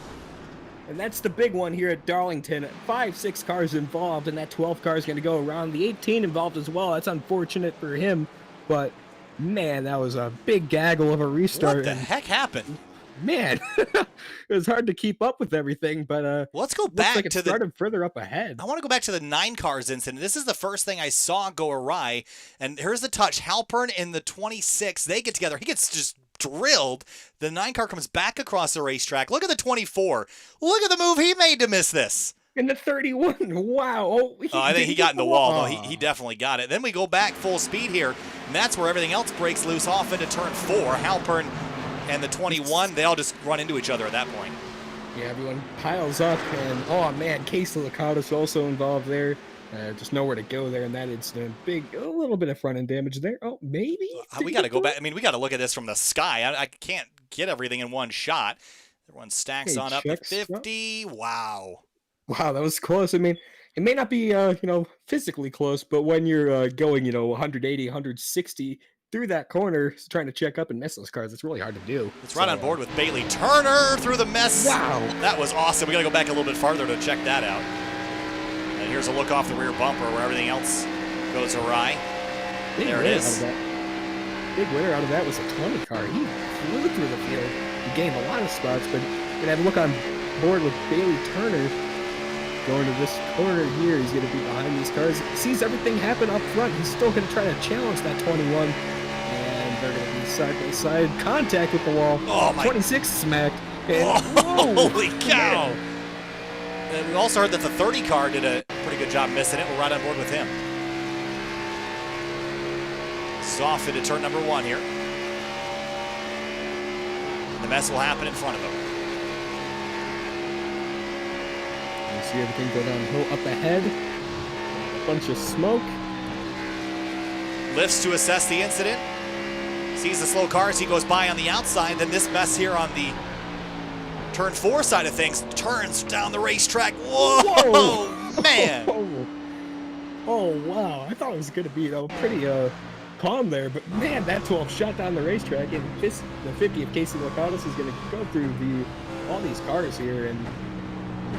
S8: And that's the big one here at Darlington. 5-6 cars involved, and that 12 car is going to go around. The 18 involved as well. That's unfortunate for him. But, man, that was a big gaggle of a restart.
S1: What the heck happened?
S8: Man, it was hard to keep up with everything, but
S1: let's go back
S8: like it
S1: to
S8: started further up ahead.
S1: I want to go back to the 9 cars incident. This is the first thing I saw go awry, and here's the touch. Halpern in the 26, they get together. He gets just drilled. The 9 car comes back across the racetrack. Look at the 24. Look at the move he made to miss this.
S8: In the 31, wow. Oh,
S1: I think he got in the wall, though. He definitely got it. Then we go back full speed here, and that's where everything else breaks loose off into turn 4. Halpern and the 21, they all just run into each other at that point.
S8: Yeah, everyone piles up, and oh man, Case Licaudis also involved there. Just nowhere to go there in that incident. A little bit of front end damage there. Oh, maybe?
S1: We got to go back. I mean, we got to look at this from the sky. I can't get everything in one shot. Everyone stacks on up to 50. Wow.
S8: Wow, that was close. I mean, it may not be, physically close, but when you're going, 180, 160 through that corner, trying to check up and miss those cars, it's really hard to do.
S1: It's right on board with Bailey Turner through the mess.
S8: Wow.
S1: That was awesome. We got to go back a little bit farther to check that out. And here's a look off the rear bumper where everything else goes awry. There it is.
S10: Big winner out of that was a 20 car. He flew through the field. He gained a lot of spots, but we're going to have a look on board with Bailey Turner going to this corner here. He's going to be behind these cars. Sees everything happen up front. He's still going to try to challenge that 21. And they're going to be side-by-side contact with the wall.
S1: Oh, my.
S10: 26 smacked. And,
S1: oh, holy cow. And we also heard that the 30 car did a pretty good job missing it. We're right on board with him. Off into turn number 1 here. The mess will happen in front of him.
S10: You see everything go downhill up ahead. A bunch of smoke.
S1: Lifts to assess the incident. Sees the slow cars. He goes by on the outside. Then this mess here on the turn 4 side of things turns down the racetrack. Whoa, man.
S10: Oh, wow. I thought it was going to be pretty calm there, but man, that 12 shot down the racetrack, and the 50 of Casey Lacadas is going to go through all these cars here, and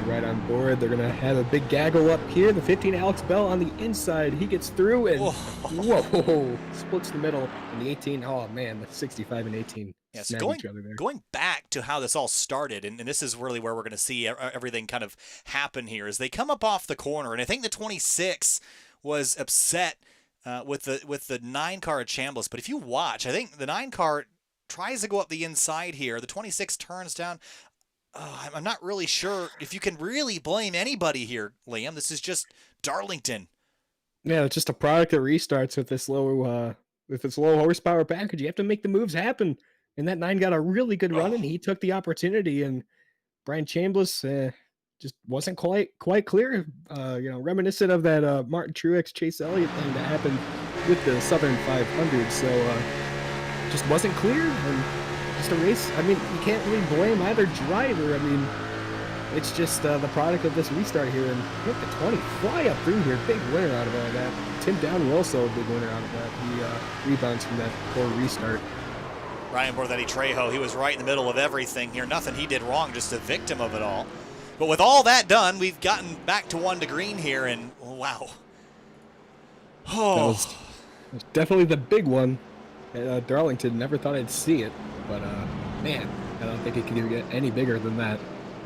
S10: right on board. They're going to have a big gaggle up here. The 15 Alex Bell on the inside. He gets through, and whoa, splits the middle. And the 18, oh man, the 65 and 18.
S1: Yeah, so going back to how this all started, and this is really where we're going to see everything kind of happen here, is they come up off the corner, and I think the 26 was upset with the 9 car at Chambliss. But if you watch, I think the 9 car tries to go up the inside here. The 26 turns down. I'm not really sure if you can really blame anybody here, Liam. This is just Darlington.
S10: Yeah, it's just a product that restarts with this low horsepower package. You have to make the moves happen. And that 9 got a really good run, and he took the opportunity. And Brian Chambliss just wasn't quite clear. Reminiscent of that Martin Truex Chase Elliott thing that happened with the Southern 500. So just wasn't clear. And just a race. I mean, you can't really blame either driver. I mean, it's just the product of this restart here. And look, the 20 fly up through here. Big winner out of all that. Tim Downey also a big winner out of that. He rebounds from that poor restart.
S1: Ryan Borthetti Trejo, he was right in the middle of everything here. Nothing he did wrong, just a victim of it all. But with all that done, we've gotten back to 1 to green here, and wow. Oh.
S10: That was definitely the big one. Darlington, never thought I'd see it. But, man, I don't think it could get any bigger than that.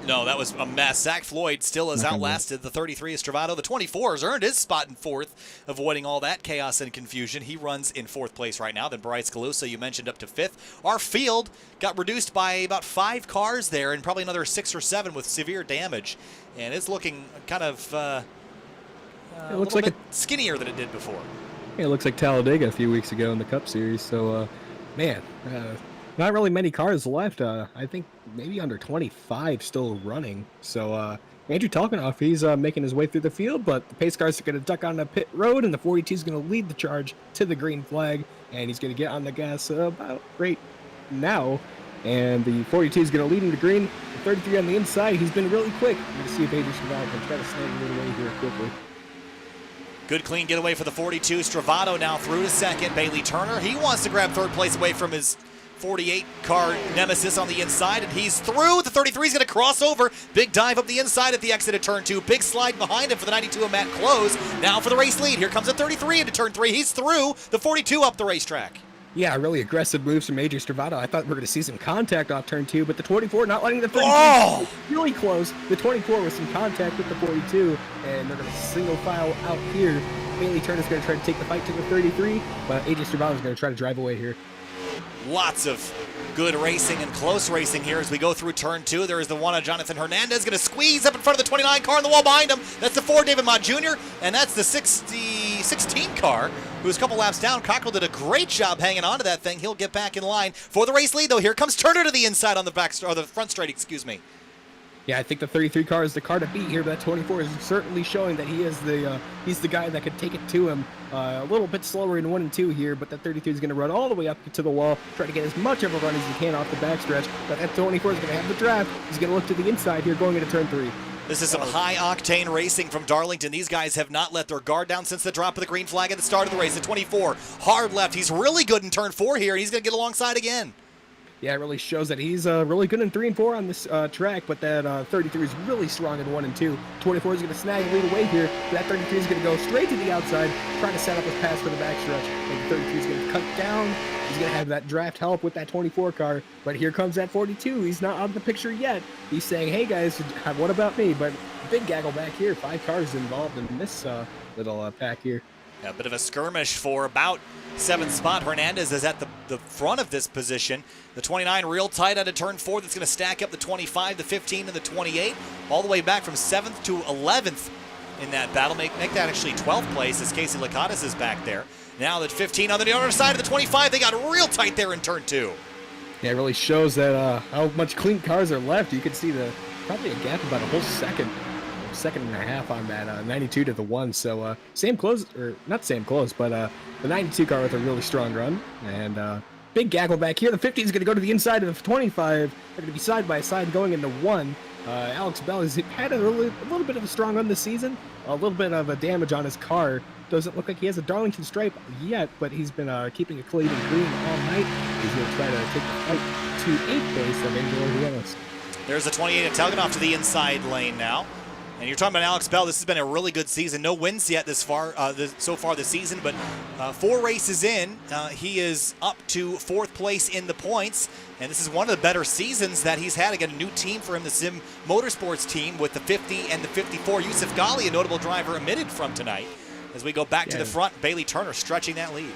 S1: No, that was a mess. Zach Floyd still has outlasted the 33 Estravado. The 24 has earned his spot in 4th, avoiding all that chaos and confusion. He runs in 4th place right now. Then Bryce Calusa, you mentioned, up to 5th. Our field got reduced by about 5 cars there, and probably another 6 or 7 with severe damage. And it's looking kind of
S10: it looks like
S1: skinnier than it did before.
S10: Yeah, it looks like Talladega a few weeks ago in the Cup Series. So, man, not really many cars left. I think maybe under 25 still running. So Andrew Talkanoff, he's making his way through the field, but the pace cars are going to duck on the pit road, and the 42 is going to lead the charge to the green flag, and he's going to get on the gas about right now. And the 42 is going to lead him to green. The 33 on the inside, he's been really quick. We're going to see if Adrian Stravado can try to snag it away here quickly.
S1: Good clean getaway for the 42. Stravado now through to 2nd. Bailey Turner, he wants to grab 3rd place away from his 48 car nemesis on the inside, and he's through. The 33 is going to cross over. Big dive up the inside at the exit of turn 2. Big slide behind him for the 92 of Matt Close. Now for the race lead. Here comes the 33 into turn 3. He's through. The 42 up the racetrack.
S10: Yeah, really aggressive moves from Adrian Stravado. I thought we were going to see some contact off turn 2, but the 24 not letting the 33 really close. The 24 with some contact with the 42, and they're going to single file out here. Bailey Turner's going to try to take the fight to the 33, but Adrian Stravado is going to try to drive away here.
S1: Lots of good racing and close racing here as we go through turn 2. There is the one of Jonathan Hernandez going to squeeze up in front of the 29 car on the wall behind him. That's the 4 David Mott Jr., and that's the 16 car, who's a couple laps down. Cockrell did a great job hanging on to that thing. He'll get back in line for the race lead, though. Here comes Turner to the inside on the the front straight, excuse me.
S10: Yeah, I think the 33 car is the car to beat here, but that 24 is certainly showing that he is he's the guy that could take it to him. A little bit slower in 1 and 2 here, but that 33 is going to run all the way up to the wall, try to get as much of a run as he can off the backstretch. But that 24 is going to have the draft. He's going to look to the inside here going into turn 3.
S1: This is some high-octane racing from Darlington. These guys have not let their guard down since the drop of the green flag at the start of the race. The 24, hard left. He's really good in turn 4 here, and he's going to get alongside again.
S10: Yeah, it really shows that he's really good in 3 and 4 on this track, but that 33 is really strong in 1 and 2. 24 is going to snag and lead away here. That 33 is going to go straight to the outside, trying to set up his pass for the backstretch. And 33 is going to cut down. He's going to have that draft help with that 24 car, but here comes that 42. He's not out of the picture yet. He's saying, hey guys, what about me? But big gaggle back here. 5 cars involved in this little pack here.
S1: A bit of a skirmish for about 7th spot. Hernandez is at the front of this position. The 29 real tight out of turn 4. That's going to stack up the 25, the 15, and the 28. All the way back from 7th to 11th in that battle. Make that actually 12th place as Casey Lacadas is back there. Now that 15 on the other side of the 25. They got real tight there in turn 2.
S10: Yeah, it really shows that how much clean cars are left. You can see probably a gap about a whole second and a half on that 92 to the 1. So same close, or not same close, but the 92 car with a really strong run. And big gaggle back here. The 50 is going to go to the inside of the 25. They're going to be side by side going into 1. Alex Bell has had a little bit of a strong run this season. A little bit of a damage on his car. Doesn't look like he has a Darlington stripe yet, but he's been keeping a clean and green all night. He's going to try to take the fight to 8th place of Angelo Rielos.
S1: There's the 28 of Telganoff to the inside lane now. And you're talking about Alex Bell. This has been a really good season. No wins yet so far this season, but 4 races in, he is up to 4th place in the points. And this is one of the better seasons that he's had. Again, a new team for him, the Sim Motorsports team with the 50 and the 54. Yusuf Ghali, a notable driver, omitted from tonight. As we go back to the front, Bailey Turner stretching that lead.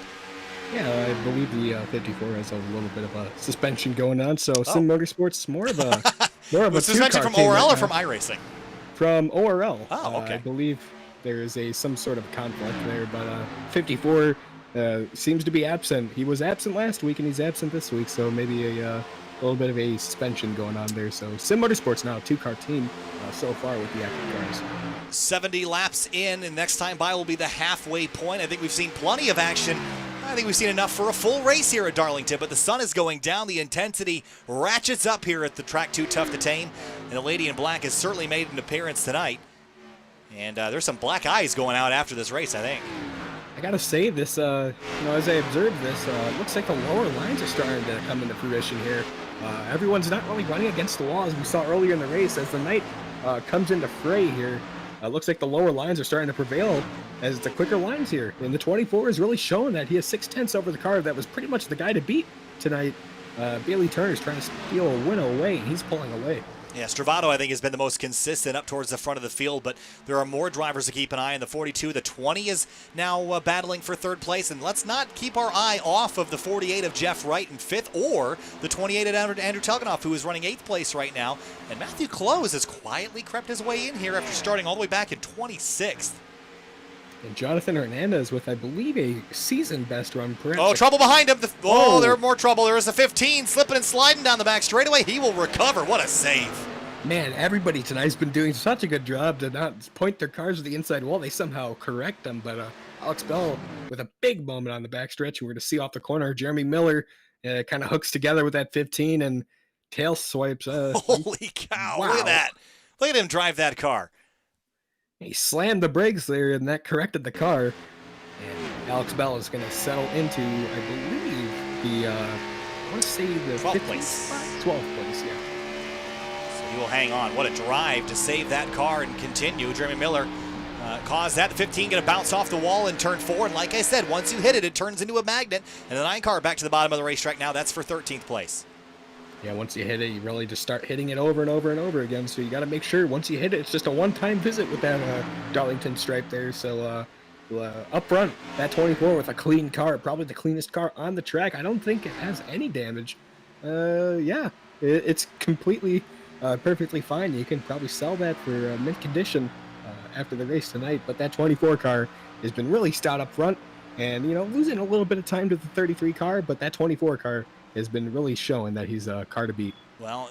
S10: Yeah, I believe the 54 has a little bit of a suspension going on. So Sim Motorsports more of a
S1: suspension from ORL or from iRacing?
S10: From ORL.
S1: Oh, okay.
S10: I believe there is some sort of conflict there, but 54 seems to be absent. He was absent last week, and he's absent this week, so maybe a little bit of a suspension going on there. So Sim Motorsports now, 2-car team so far with the active cars.
S1: 70 laps in, and next time by will be the halfway point. I think we've seen plenty of action. I think we've seen enough for a full race here at Darlington, but the sun is going down. The intensity ratchets up here at the track Too Tough to Tame, and the lady in black has certainly made an appearance tonight. And there's some black eyes going out after this race, I think.
S10: I gotta say this, as I observe this, it looks like the lower lines are starting to come into fruition here. Everyone's not really running against the wall, as we saw earlier in the race. As the night comes into fray here, looks like the lower lines are starting to prevail as the quicker lines here. And the 24 is really showing that he has 6/10 over the car that was pretty much the guy to beat tonight. Bailey Turner's trying to steal a win away, and he's pulling away.
S1: Yeah, Stravato, I think, has been the most consistent up towards the front of the field, but there are more drivers to keep an eye on. The 42, the 20 is now battling for 3rd place, and let's not keep our eye off of the 48 of Jeff Wright in 5th, or the 28 of Andrew Telganoff, who is running 8th place right now. And Matthew Close has quietly crept his way in here after starting all the way back in 26th.
S10: And Jonathan Hernandez with, I believe, a season best run.
S1: Oh, trouble behind him. There's more trouble. There is a 15 slipping and sliding down the back straightaway. He will recover. What a save.
S10: Man, everybody tonight's been doing such a good job to not point their cars to the inside wall. They somehow correct them. But Alex Bell with a big moment on the backstretch. We're going to see off the corner. Jeremy Miller kind of hooks together with that 15 and tail swipes.
S1: Holy cow.
S10: Wow.
S1: Look at that. Look at him drive that car.
S10: He slammed the brakes there, and that corrected the car. And Alex Bell is going to settle into, I believe, I want to say the
S1: 12th place.
S10: 12th place, yeah.
S1: So he will hang on. What a drive to save that car and continue. Jeremy Miller caused that 15 going to bounce off the wall in turn 4. And like I said, once you hit it, it turns into a magnet. And the 9 car back to the bottom of the racetrack now. That's for 13th place.
S10: Yeah, once you hit it, you really just start hitting it over and over and over again. So you got to make sure once you hit it, it's just a one-time visit with that Darlington stripe there. So up front, that 24 with a clean car, probably the cleanest car on the track. I don't think it has any damage. Yeah, it's completely perfectly fine. You can probably sell that for mint condition after the race tonight. But that 24 car has been really stout up front, and losing a little bit of time to the 33 car, but that 24 car has been really showing that he's a car to beat.
S1: Well,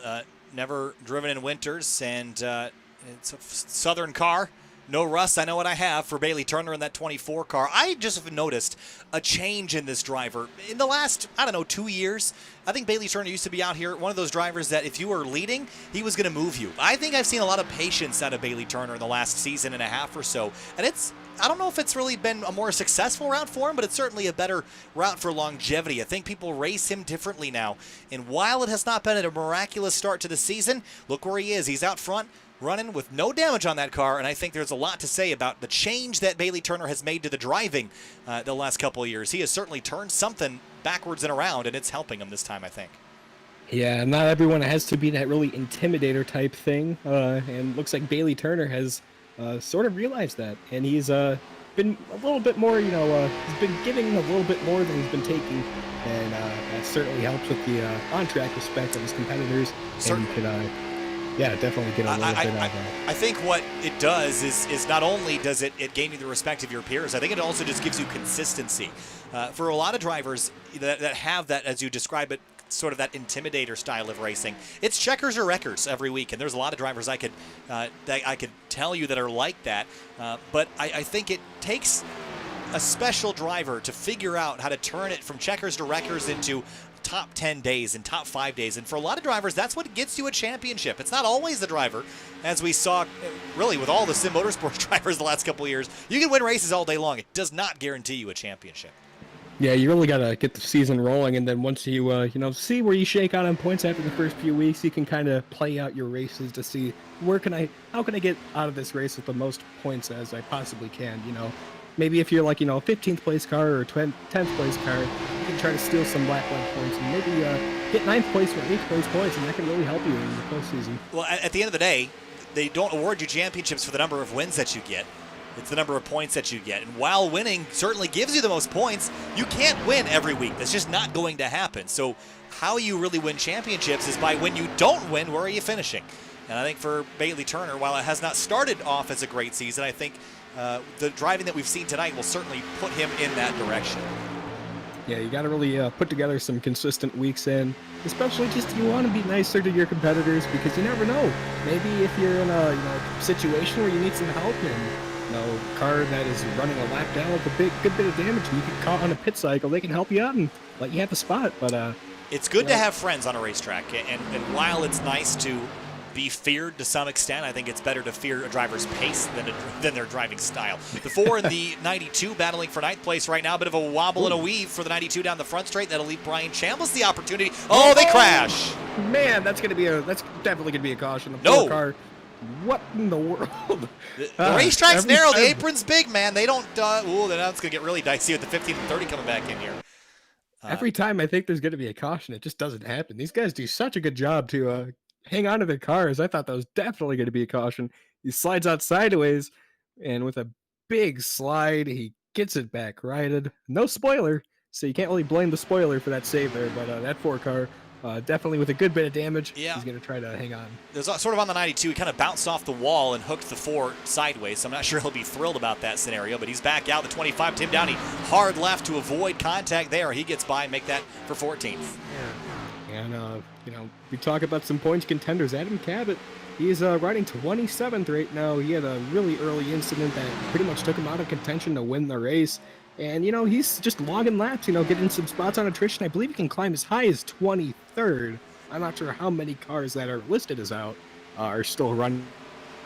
S1: never driven in winters, and it's a southern car. No rust, I know what I have for Bailey Turner in that 24 car. I just have noticed a change in this driver. In the last, 2 years, I think Bailey Turner used to be out here, one of those drivers that if you were leading, he was going to move you. I think I've seen a lot of patience out of Bailey Turner in the last season and a half or so, and it's I don't know if it's really been a more successful route for him, but it's certainly a better route for longevity. I think people race him differently now. And while it has not been a miraculous start to the season, look where he is. He's out front, running with no damage on that car, and I think there's a lot to say about the change that Bailey Turner has made to the driving the last couple of years. He has certainly turned something backwards and around, and it's helping him this time, I think.
S8: Yeah, not everyone has to be that really intimidator type thing, and looks like Bailey Turner has sort of realized that, and he's been a little bit more, he's been giving a little bit more than he's been taking, and that certainly helps with the on-track respect of his competitors. And he could, yeah, definitely get a little bit of that.
S1: I think what it does is not only does it gain you the respect of your peers, I think it also just gives you consistency. For a lot of drivers that have that, as you describe it, sort of that intimidator style of racing, it's checkers or wreckers every week, and there's a lot of drivers I could tell you that are like that, but I think it takes a special driver to figure out how to turn it from checkers to wreckers into top 10 days and top 5 days, and for a lot of drivers that's what gets you a championship. It's not always the driver, as we saw really with all the sim motorsports drivers the last couple of years. You can win races all day long, it does not guarantee you a championship.
S8: Yeah, you really got to get the season rolling, and then once you, see where you shake out on points after the first few weeks, you can kind of play out your races to see how can I get out of this race with the most points as I possibly can, Maybe if you're like, 15th place car or 10th place car, you can try to steal some black line points and maybe get 9th place or 8th place points, and that can really help you in the postseason.
S1: Well, at the end of the day, they don't award you championships for the number of wins that you get. It's the number of points that you get. And while winning certainly gives you the most points, you can't win every week. That's just not going to happen. So how you really win championships is by when you don't win, where are you finishing? And I think for Bailey Turner, while it has not started off as a great season, I think the driving that we've seen tonight will certainly put him in that direction.
S8: Yeah, you got to really put together some consistent weeks in, especially just you want to be nicer to your competitors because you never know. Maybe if you're in a situation where you need some help and car that is running a lap down with a good bit of damage and you get caught on a pit cycle, they can help you out and let you have the spot. But
S1: it's good to have friends on a racetrack, and while it's nice to be feared to some extent, I think it's better to fear a driver's pace than their driving style. The 4 and the 92 battling for 9th place right now. A bit of a wobble and a weave for the 92 down the front straight. That'll leave Brian Chambliss the opportunity. Oh, they crash!
S8: Man, that's definitely gonna be a caution.
S1: No
S8: car. What in the world?
S1: The racetrack's narrow. The apron's big, man. They don't. Ooh, then it's gonna get really dicey with the 15 and 30 coming back in here.
S8: Every time I think there's gonna be a caution, it just doesn't happen. These guys do such a good job to hang on to their cars. I thought that was definitely going to be a caution. He slides out sideways, and with a big slide, he gets it back righted. No spoiler, so you can't really blame the spoiler for that save there, but that 4 car, definitely with a good bit of damage, he's going to try to hang on.
S1: There's sort of on the 92, he kind of bounced off the wall and hooked the 4 sideways, so I'm not sure he'll be thrilled about that scenario, but he's back out. The 25, Tim Downey, hard left to avoid contact there. He gets by and make that for 14th.
S8: Yeah. And, we talk about some points contenders. Adam Cabot, he's riding 27th right now. He had a really early incident that pretty much took him out of contention to win the race. And, he's just logging laps, getting some spots on attrition. I believe he can climb as high as 23rd. I'm not sure how many cars that are listed as out are still running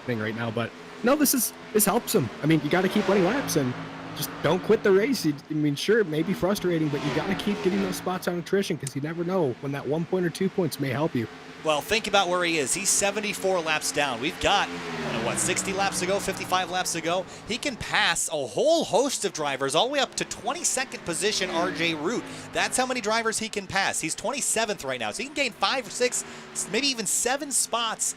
S8: right now. But, no, this helps him. I mean, you got to keep running laps and just don't quit the race. Sure, it may be frustrating, but you got to keep getting those spots on attrition because you never know when that 1 point or 2 points may help you.
S1: Well, think about where he is. He's 74 laps down. We've got, 60 laps to go, 55 laps to go. He can pass a whole host of drivers all the way up to 22nd position RJ Root. That's how many drivers he can pass. He's 27th right now, so he can gain 5 or 6, maybe even 7 spots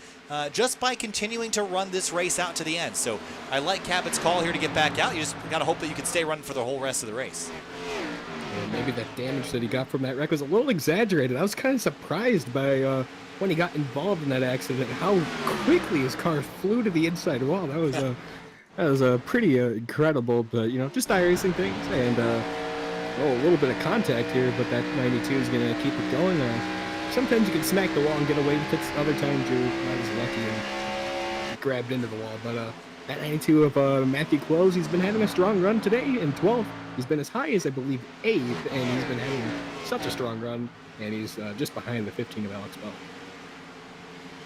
S1: just by continuing to run this race out to the end. So I like Cabot's call here to get back out. You just got to hope that you can stay running for the whole rest of the race.
S8: And maybe that damage that he got from that wreck was a little exaggerated. I was kind of surprised by when he got involved in that accident, how quickly his car flew to the inside wall. That was pretty incredible. But just iRacing things, and a little bit of contact here, but that 92 is going to keep it going. Sometimes you can smack the wall and get away with it. Other times you're not as lucky and grabbed into the wall. But that 92 of Matthew Close, he's been having a strong run today in 12th. He's been as high as, I believe, 8th, and he's been having such a strong run, and he's just behind the 15 of Alex Bell.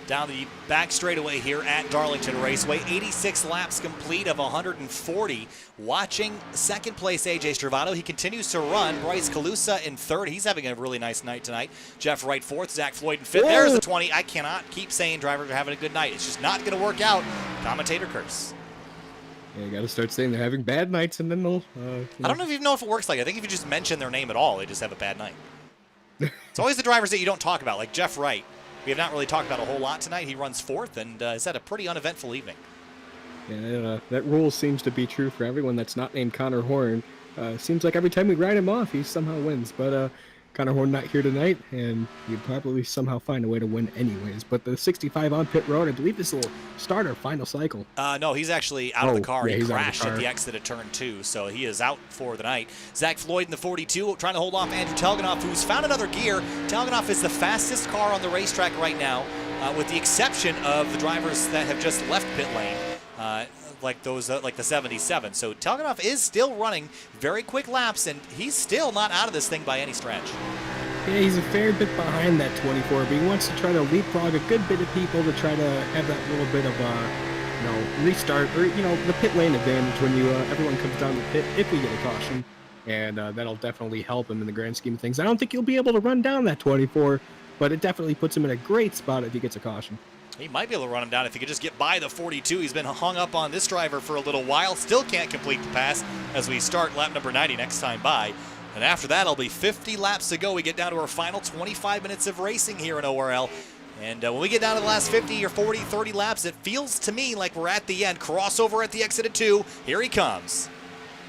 S1: down the back straightaway here at Darlington Raceway. 86 laps complete of 140. Watching second place AJ Stravato. He continues to run. Bryce Calusa in third. He's having a really nice night tonight. Jeff Wright fourth. Zach Floyd in fifth. There's the 20. I cannot keep saying drivers are having a good night. It's just not going to work out. Commentator curse.
S8: Yeah, you got to start saying they're having bad nights, and then they'll.
S1: I don't even know if it works like that. I think if you just mention their name at all, they just have a bad night. It's always the drivers that you don't talk about, like Jeff Wright. We have not really talked about a whole lot tonight. He runs fourth and has had a pretty uneventful evening.
S8: Yeah, that rule seems to be true for everyone that's not named Connor Horn. Seems like every time we write him off, he somehow wins. But Connor Horn not here tonight, and he'd probably somehow find a way to win anyways. But the 65 on pit road, I believe this will start our final cycle.
S1: No, he's actually out of the car.
S8: Yeah,
S1: he
S8: he's
S1: crashed at the exit of turn 2, so he is out for the night. Zach Floyd in the 42, trying to hold off Andrew Telganoff, who's found another gear. Telganoff is the fastest car on the racetrack right now, with the exception of the drivers that have just left pit lane. Like those, like the 77. So Telganoff is still running very quick laps, and he's still not out of this thing by any stretch.
S8: Yeah, he's a fair bit behind that 24, but he wants to try to leapfrog a good bit of people to try to have that little bit of, restart or the pit lane advantage when everyone comes down the pit if we get a caution, and that'll definitely help him in the grand scheme of things. I don't think he'll be able to run down that 24, but it definitely puts him in a great spot if he gets a caution.
S1: He might be able to run him down if he could just get by the 42. He's been hung up on this driver for a little while. Still can't complete the pass as we start lap number 90 next time by. And after that, it'll be 50 laps to go. We get down to our final 25 minutes of racing here in ORL. And when we get down to the last 50 or 40, 30 laps, it feels to me like we're at the end. Crossover at the exit of 2. Here he comes.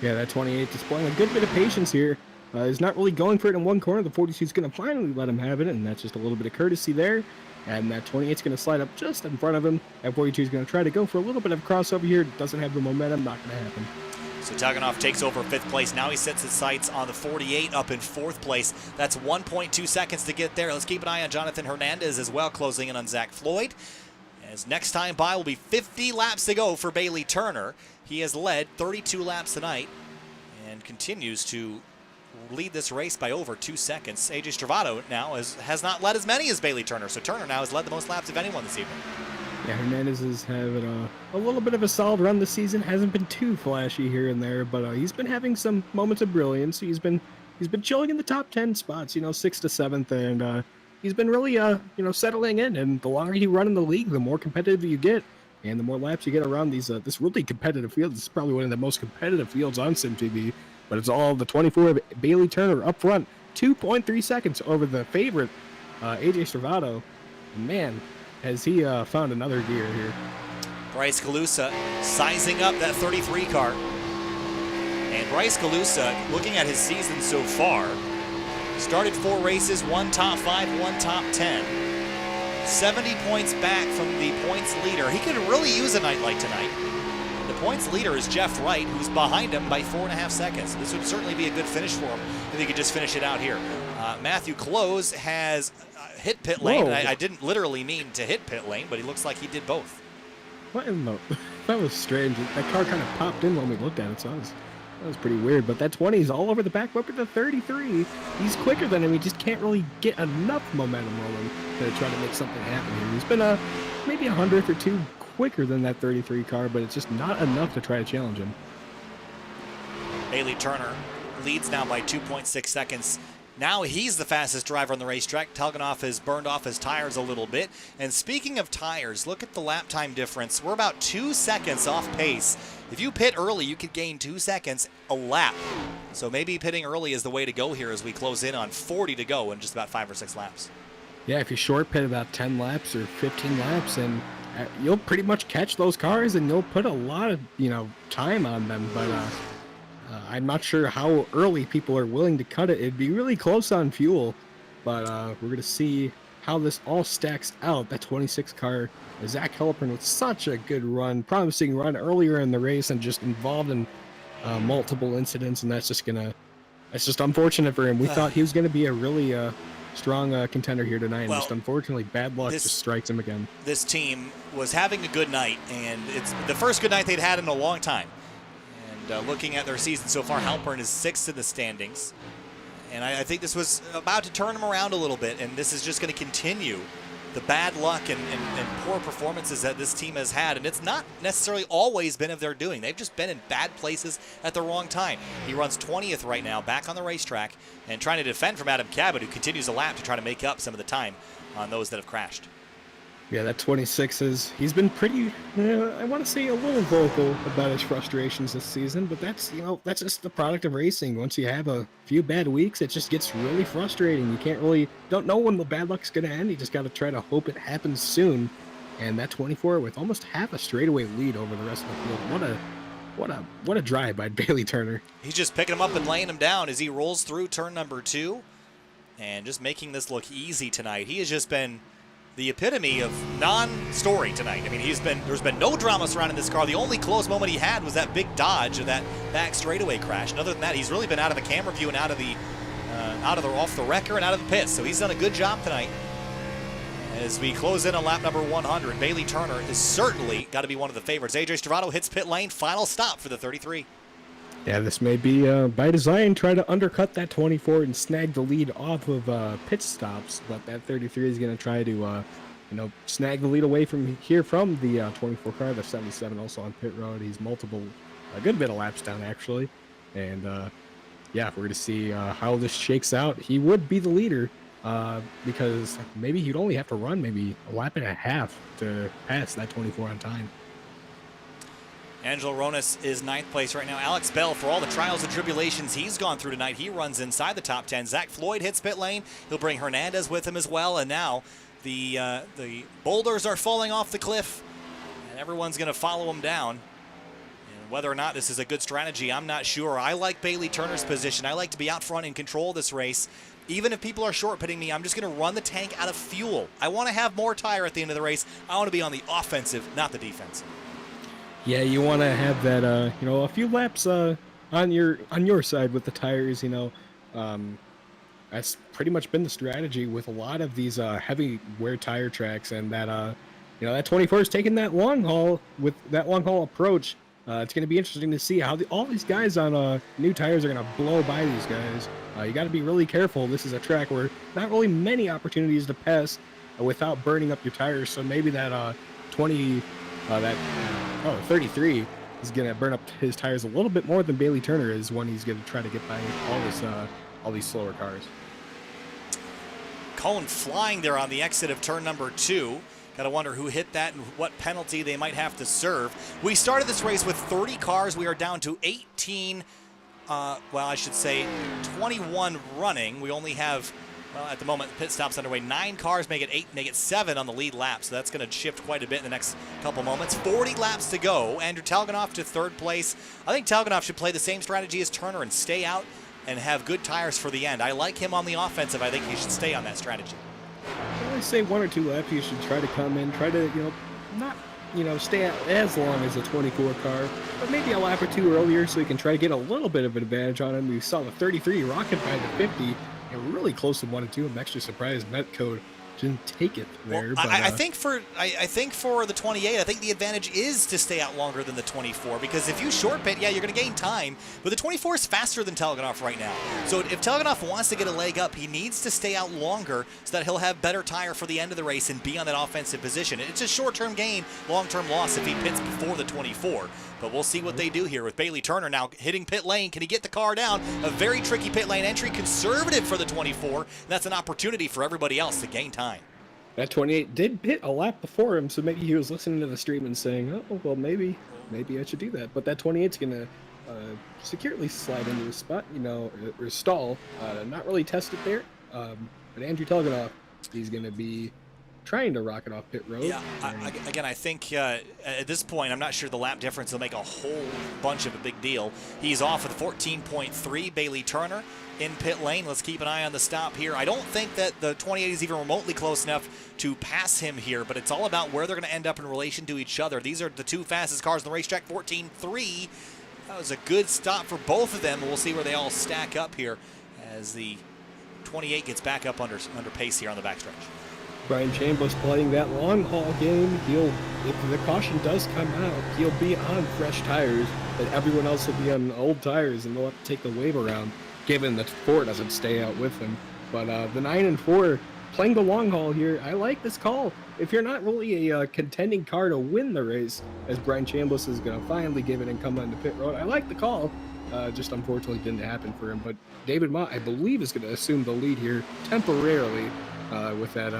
S8: Yeah, that 28 displaying a good bit of patience here. He's not really going for it in one corner. The 42 is going to finally let him have it, and that's just a little bit of courtesy there. And that 28 is going to slide up just in front of him. That 42 is going to try to go for a little bit of crossover here. Doesn't have the momentum. Not going to happen.
S1: So Telganoff takes over 5th place. Now he sets his sights on the 48 up in 4th place. That's 1.2 seconds to get there. Let's keep an eye on Jonathan Hernandez as well, closing in on Zach Floyd. As next time by will be 50 laps to go for Bailey Turner. He has led 32 laps tonight and continues to lead this race by over 2 seconds. AJ Stravato now has not led as many as Bailey Turner, so Turner now has led the most laps of anyone this evening.
S8: Yeah, Hernandez is having a little bit of a solid run this season. Hasn't been too flashy here and there, but he's been having some moments of brilliance. He's been chilling in the top 10 spots, 6th to 7th, and he's been really settling in. And the longer you run in the league, the more competitive you get, and the more laps you get around these this really competitive field. This is probably one of the most competitive fields on SimTV. But it's all the 24 of Bailey Turner up front, 2.3 seconds over the favorite, AJ Stravato. And man, has he found another gear here.
S1: Bryce Calusa sizing up that 33 car. And Bryce Calusa, looking at his season so far, started 4 races, 1 top 5, 1 top 10. 70 points back from the points leader. He could really use a night like tonight. The points leader is Jeff Wright, who's behind him by 4.5 seconds. This would certainly be a good finish for him if he could just finish it out here. Matthew Close has hit pit lane. I didn't literally mean to hit pit lane, but he looks like he did both.
S8: What in the... That was strange. That car kind of popped in when we looked at it, so that was pretty weird. But that 20 is all over the back. Look at the 33. He's quicker than him. He just can't really get enough momentum rolling to try to make something happen here. He's been maybe 100th or 2 quicker than that 33 car, but it's just not enough to try to challenge him.
S1: Bailey Turner leads now by 2.6 seconds. Now he's the fastest driver on the racetrack. Telganoff has burned off his tires a little bit. And speaking of tires, look at the lap time difference. We're about 2 seconds off pace. If you pit early, you could gain 2 seconds a lap. So maybe pitting early is the way to go here as we close in on 40 to go in just about 5 or 6 laps.
S8: Yeah, if you short pit about 10 laps or 15 laps, and you'll pretty much catch those cars and you'll put a lot of, time on them. But I'm not sure how early people are willing to cut it. It'd be really close on fuel, but we're going to see how this all stacks out. That 26 car, Zach Halpern with such a good run, promising run earlier in the race and just involved in multiple incidents, and that's just unfortunate for him. We thought he was going to be a really strong contender here tonight, and just unfortunately bad luck just strikes him again.
S1: This team was having a good night, and it's the first good night they'd had in a long time. And looking at their season so far, Halpern is 6th in the standings. And I think this was about to turn him around a little bit, and this is just going to continue the bad luck and poor performances that this team has had, and it's not necessarily always been of their doing. They've just been in bad places at the wrong time. He runs 20th right now, back on the racetrack, and trying to defend from Adam Cabot, who continues a lap to try to make up some of the time on those that have crashed.
S8: Yeah, that 26 he's been pretty, I want to say a little vocal about his frustrations this season, but that's just the product of racing. Once you have a few bad weeks, it just gets really frustrating. You don't know when the bad luck's going to end. You just got to try to hope it happens soon. And that 24 with almost half a straightaway lead over the rest of the field. What a drive by Bailey Turner.
S1: He's just picking him up and laying him down as he rolls through turn number 2 and just making this look easy tonight. He has just been the epitome of non-story tonight. I mean, there's been no drama surrounding this car. The only close moment he had was that big dodge of that back straightaway crash. And other than that, he's really been out of the camera view and off the wrecker and out of the pits. So he's done a good job tonight. As we close in on lap number 100, Bailey Turner is certainly got to be one of the favorites. AJ Stravato hits pit lane, final stop for the 33.
S8: Yeah, this may be by design, try to undercut that 24 and snag the lead off of pit stops, but that 33 is going to try to, snag the lead away from the 24 car. The 77 also on pit road. He's a good bit of laps down actually, and yeah, we're going to see how this shakes out. He would be the leader because maybe he'd only have to run maybe a lap and a half to pass that 24 on time.
S1: Angelo Ronas is 9th place right now. Alex Bell, for all the trials and tribulations he's gone through tonight, he runs inside the top 10. Zach Floyd hits pit lane. He'll bring Hernandez with him as well. And now the boulders are falling off the cliff, and everyone's going to follow him down. And whether or not this is a good strategy, I'm not sure. I like Bailey Turner's position. I like to be out front and control this race. Even if people are short pitting me, I'm just going to run the tank out of fuel. I want to have more tire at the end of the race. I want to be on the offensive, not the defensive.
S8: Yeah, you want to have that, a few laps on your side with the tires. That's pretty much been the strategy with a lot of these heavy wear tire tracks, and that that 24 is taking that long haul with that long haul approach. It's going to be interesting to see how all these guys on new tires are going to blow by these guys. You got to be really careful. This is a track where not really many opportunities to pass without burning up your tires. So maybe that 33 is going to burn up his tires a little bit more than Bailey Turner is when he's going to try to get by all these slower cars.
S1: Cone flying there on the exit of turn number 2. Got to wonder who hit that and what penalty they might have to serve. We started this race with 30 cars. We are down to 21 running. We only have, at the moment, pit stops underway. 9 cars, make it 7 on the lead lap, so that's going to shift quite a bit in the next couple moments. 40 laps to go. Andrew Talganoff to 3rd place. I think Talganoff should play the same strategy as Turner and stay out and have good tires for the end. I like him on the offensive. I think he should stay on that strategy.
S8: I say 1 or 2 laps, you should try to come in, try to, not, stay out as long as a 24 car, but maybe a lap or 2 earlier so you can try to get a little bit of an advantage on him. We saw the 33 rocket by the 50, and really close to 1 and 2. I'm actually surprised Netcode didn't take it there.
S1: Well,
S8: but,
S1: I think for the 28, I think the advantage is to stay out longer than the 24, because if you short pit, yeah, you're going to gain time, but the 24 is faster than Talganoff right now. So if Talganoff wants to get a leg up, he needs to stay out longer so that he'll have better tire for the end of the race and be on that offensive position. It's a short-term gain, long-term loss if he pits before the 24. But we'll see what they do here with Bailey Turner now hitting pit lane. Can he get the car down? A very tricky pit lane entry, conservative for the 24. And that's an opportunity for everybody else to gain time.
S8: That 28 did hit a lap before him, so maybe he was listening to the stream and saying, oh, well, maybe I should do that. But that 28's going to securely slide into the spot, or stall. Not really tested there. But Andrew Talganoff, he's going to be trying to rocket off pit road.
S1: Yeah, I think at this point, I'm not sure the lap difference will make a whole bunch of a big deal. He's off with 14.3, Bailey Turner in pit lane. Let's keep an eye on the stop here. I don't think that the 28 is even remotely close enough to pass him here, but it's all about where they're going to end up in relation to each other. These are the 2 fastest cars on the racetrack, 14.3. That was a good stop for both of them, and we'll see where they all stack up here as the 28 gets back up under pace here on the backstretch.
S8: Brian Chambers playing that long haul game. If the caution does come out, he'll be on fresh tires, but everyone else will be on old tires, and they'll have to take the wave around, given that 4 doesn't stay out with him. But the 9 and 4
S10: playing the long haul here. I like this call. If you're not really a contending car to win the race, as Brian Chambliss is going to finally give it and come on the pit road, I like the call. Just unfortunately didn't happen for him. But David Mott, I believe, is going to assume the lead here temporarily with that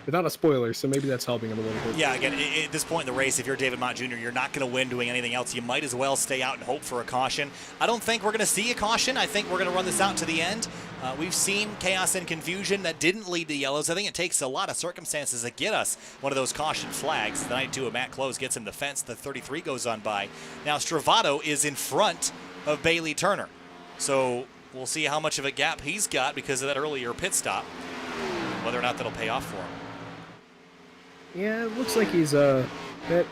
S10: without a spoiler, so maybe that's helping him a little bit.
S1: Yeah, again, at this point in the race, if you're David Mott Jr., you're not going to win doing anything else. You might as well stay out and hope for a caution. I don't think we're going to see a caution. I think we're going to run this out to the end. We've seen chaos and confusion that didn't lead to yellows. I think it takes a lot of circumstances to get us one of those caution flags. The 92 of Matt Close gets him the fence. The 33 goes on by. Now, Stravato is in front of Bailey Turner. So we'll see how much of a gap he's got because of that earlier pit stop, whether or not that'll pay off for him.
S10: Yeah, it looks like he's at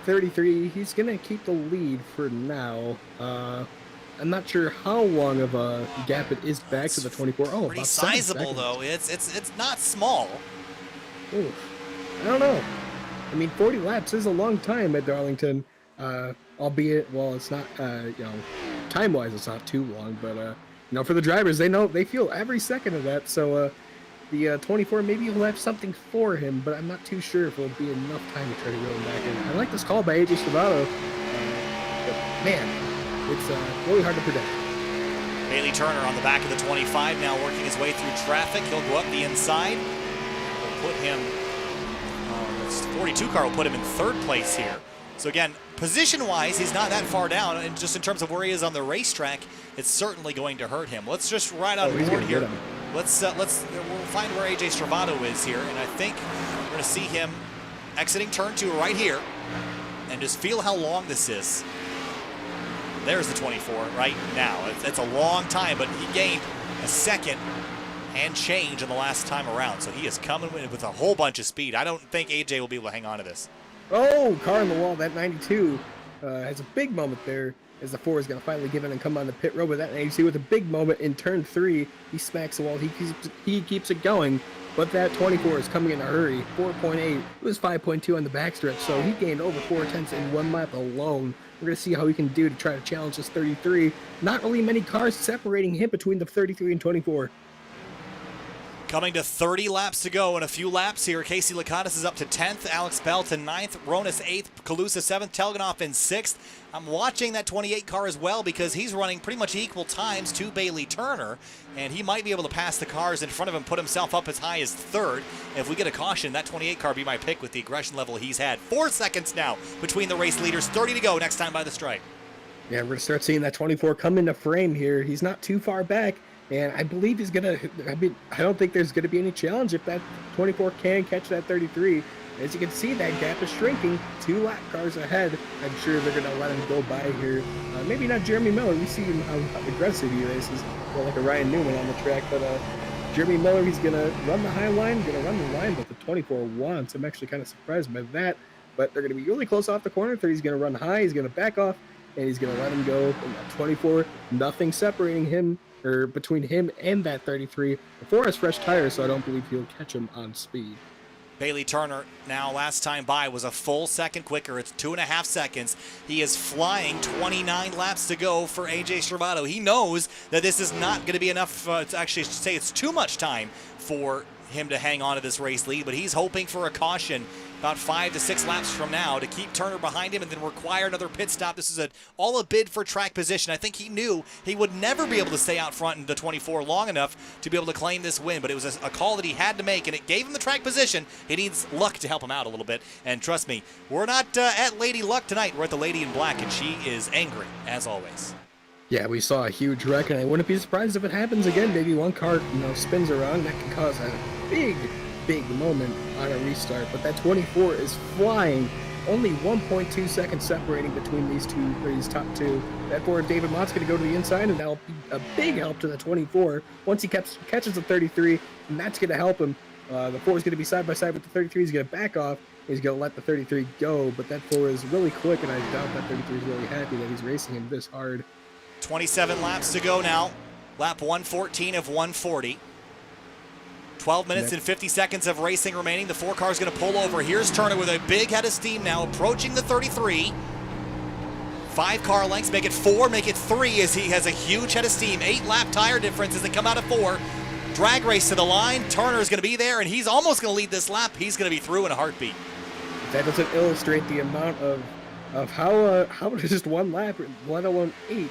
S10: 33. He's gonna keep the lead for now. I'm not sure how long of a gap it is back to the 24. Oh,
S1: pretty
S10: about
S1: sizable though. It's not small.
S10: Ooh, I don't know. I mean, 40 laps is a long time at Darlington. Albeit, well, it's not. Time-wise, it's not too long. But for the drivers, they feel every second of that. So. The 24, maybe he'll have something for him, but I'm not too sure if it'll be enough time to try to reel him back in. I like this call by AJ Stravato, but man, it's really hard to predict.
S1: Bailey Turner on the back of the 25 now working his way through traffic. He'll go up the inside. We'll put him, this 42 car will put him in third place here. So again, position-wise, he's not that far down, and just in terms of where he is on the racetrack, it's certainly going to hurt him. Let's just ride on board here. We'll find where AJ Stravato is here, and I think we're going to see him exiting turn 2 right here, and just feel how long this is. There's the 24 right now. It's a long time, but he gained a second and change in the last time around, so he is coming with a whole bunch of speed. I don't think AJ will be able to hang on to this.
S10: Oh, car on the wall. That 92 has a big moment there as the 4 is going to finally give in and come on the pit road with that 92 with a big moment in turn 3. He smacks the wall. He keeps it going, but that 24 is coming in a hurry. 4.8. It was 5.2 on the backstretch, so he gained over 4/10 in 1 lap alone. We're going to see how he can do to try to challenge this 33. Not really many cars separating him between the 33 and 24.
S1: Coming to 30 laps to go and a few laps here. Casey Lakatos is up to 10th, Alex Bell to 9th, Ronas 8th, Kalusa 7th, Telganoff in 6th. I'm watching that 28 car as well because he's running pretty much equal times to Bailey Turner, and he might be able to pass the cars in front of him, put himself up as high as 3rd. If we get a caution, that 28 car be my pick with the aggression level he's had. 4 seconds now between the race leaders, 30 to go next time by the stripe.
S10: Yeah, we're going to start seeing that 24 come into frame here. He's not too far back. And I believe he's going to, I don't think there's going to be any challenge if that 24 can catch that 33. As you can see, that gap is shrinking. 2 lap cars ahead. I'm sure they're going to let him go by here. Maybe not Jeremy Miller. We see him how aggressive he races. Like a Ryan Newman on the track. But Jeremy Miller, he's going to run the high line, going to run the line, but the 24 wants. I'm actually kind of surprised by that. But they're going to be really close off the corner. 30's going to run high. He's going to back off, and he's going to let him go. And that 24, nothing separating him. Or between him and that 33. The 4 has fresh tires, so I don't believe he'll catch him on speed.
S1: Bailey Turner now last time by was a full second quicker. It's 2.5 seconds. He is flying. 29 laps to go for AJ Stravato. He knows that this is not going to be enough to actually say it's too much time for him to hang on to this race lead, but he's hoping for a caution about 5 to 6 laps from now to keep Turner behind him and then require another pit stop. This is all a bid for track position. I think he knew he would never be able to stay out front in the 24 long enough to be able to claim this win, but it was a call that he had to make, and it gave him the track position. He needs luck to help him out a little bit, and trust me, we're not at Lady Luck tonight. We're at the Lady in Black, and she is angry, as always.
S10: Yeah, we saw a huge wreck, and I wouldn't be surprised if it happens again. Maybe one car, spins around. That can cause a big moment on a restart. But that 24 is flying. Only 1.2 seconds separating between these top 2. That 4, David Mott's going to go to the inside, and that'll be a big help to the 24. Once he catches the 33, and that's going to help him. The 4 is going to be side by side with the 33. He's going to back off. He's going to let the 33 go, but that 4 is really quick, and I doubt that 33 is really happy that he's racing him this hard.
S1: 27 laps to go now. Lap 114 of 140. 12 minutes and 50 seconds of racing remaining. The 4 car is going to pull over. Here's Turner with a big head of steam now, approaching the 33. 5 car lengths, make it 4, make it 3 as he has a huge head of steam. 8 lap tire difference as they come out of 4. Drag race to the line. Turner's going to be there, and he's almost going to lead this lap. He's going to be through in a heartbeat.
S8: That doesn't illustrate the amount of how just one lap, let alone 8,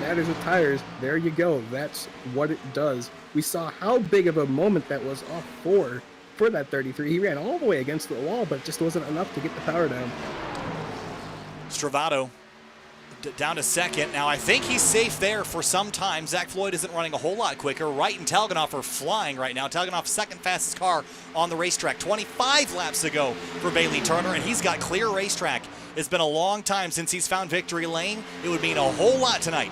S8: matters with tires. There you go. That's what it does. We saw how big of a moment that was off for that 33. He ran all the way against the wall, but it just wasn't enough to get the power down.
S1: Stravato down to second. Now, I think he's safe there for some time. Zach Floyd isn't running a whole lot quicker. Wright and Talganoff are flying right now. Talganoff, second fastest car on the racetrack. 25 laps to go for Bailey Turner, and he's got clear racetrack. It's been a long time since he's found victory lane. It would mean a whole lot tonight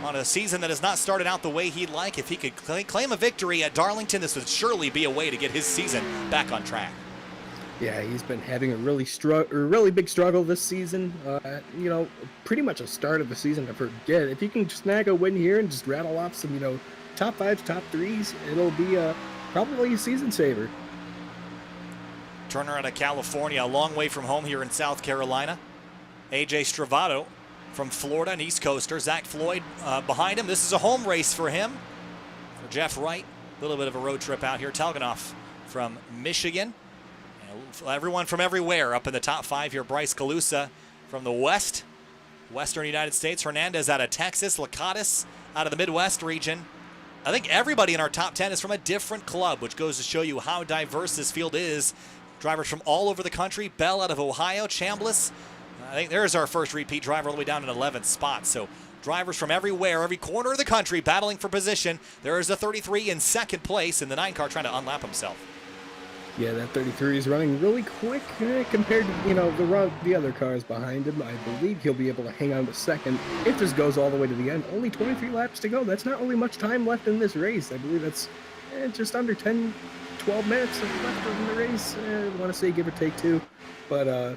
S1: on a season that has not started out the way he'd like. If he could claim a victory at Darlington, this would surely be a way to get his season back on track.
S8: Yeah, he's been having a really big struggle this season. You know, pretty much a start of the season to forget. If he can snag a win here and just rattle off some, top 5s, top 3s, it'll be probably a season saver.
S1: Turner out of California, a long way from home here in South Carolina. AJ Stravato from Florida, an East Coaster. Zach Floyd behind him. This is a home race for him. For Jeff Wright, a little bit of a road trip out here. Talganoff from Michigan. Everyone from everywhere up in the top 5 here. Bryce Calusa from the western United States. Hernandez out of Texas. Lakatos out of the Midwest region. I think everybody in our top 10 is from a different club, which goes to show you how diverse this field is. Drivers from all over the country. Bell out of Ohio. Chambliss. I think there's our first repeat driver all the way down in 11th spot. So drivers from everywhere, every corner of the country battling for position. There is a 33 in second place, and the 9 car trying to unlap himself.
S8: Yeah, that 33 is running really quick compared to, the other cars behind him. I believe he'll be able to hang on to second if this goes all the way to the end. Only 23 laps to go. That's not really much time left in this race. I believe that's just under 10, 12 minutes left in the race. I want to say give or take 2. But,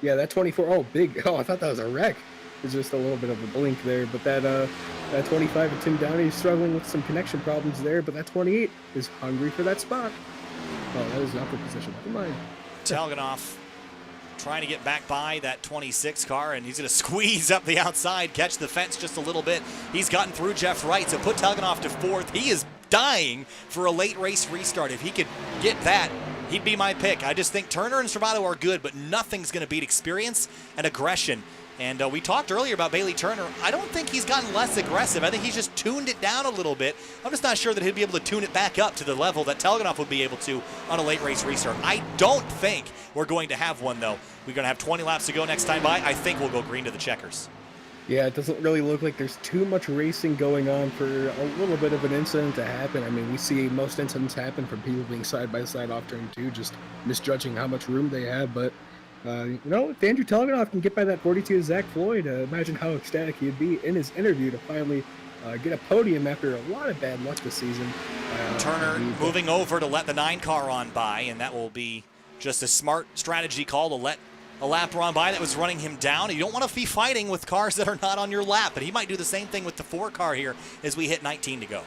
S8: yeah, that 24, oh, big. Oh, I thought that was a wreck. It's just a little bit of a blink there. But that 25 of Tim Downey is struggling with some connection problems there. But that 28 is hungry for that spot. Oh, that is an upper position. Never mind.
S1: Talganoff trying to get back by that 26 car, and he's going to squeeze up the outside, catch the fence just a little bit. He's gotten through Jeff Wright, so put Talganoff to 4th. He is dying for a late race restart. If he could get that, he'd be my pick. I just think Turner and Stravato are good, but nothing's going to beat experience and aggression. And we talked earlier about Bailey Turner. I don't think he's gotten less aggressive. I think he's just tuned it down a little bit. I'm just not sure that he'd be able to tune it back up to the level that Talganoff would be able to on a late race restart. I don't think we're going to have one, though. We're going to have 20 laps to go next time by. I think we'll go green to the checkers.
S8: Yeah, it doesn't really look like there's too much racing going on for a little bit of an incident to happen. I mean, we see most incidents happen from people being side-by-side off turn 2, just misjudging how much room they have, but if Andrew Talganoff can get by that 42 Zach Floyd, imagine how ecstatic he'd be in his interview to finally get a podium after a lot of bad luck this season.
S1: Turner moving over to let the 9 car on by, and that will be just a smart strategy call to let a lap run by that was running him down. You don't want to be fighting with cars that are not on your lap, but he might do the same thing with the 4 car here as we hit 19 to go.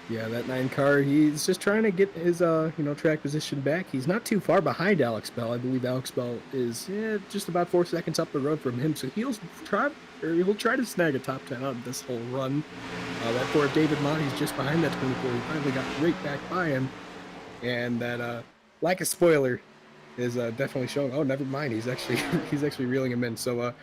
S8: Yeah, that 9 car, he's just trying to get his, track position back. He's not too far behind Alex Bell. I believe Alex Bell is just about 4 seconds up the road from him, so he'll try to snag a top 10 out of this whole run. That 4 of David Monty's just behind that 24. He finally got right back by him, and that lack of spoiler is definitely showing. Oh, never mind. He's actually reeling him in. So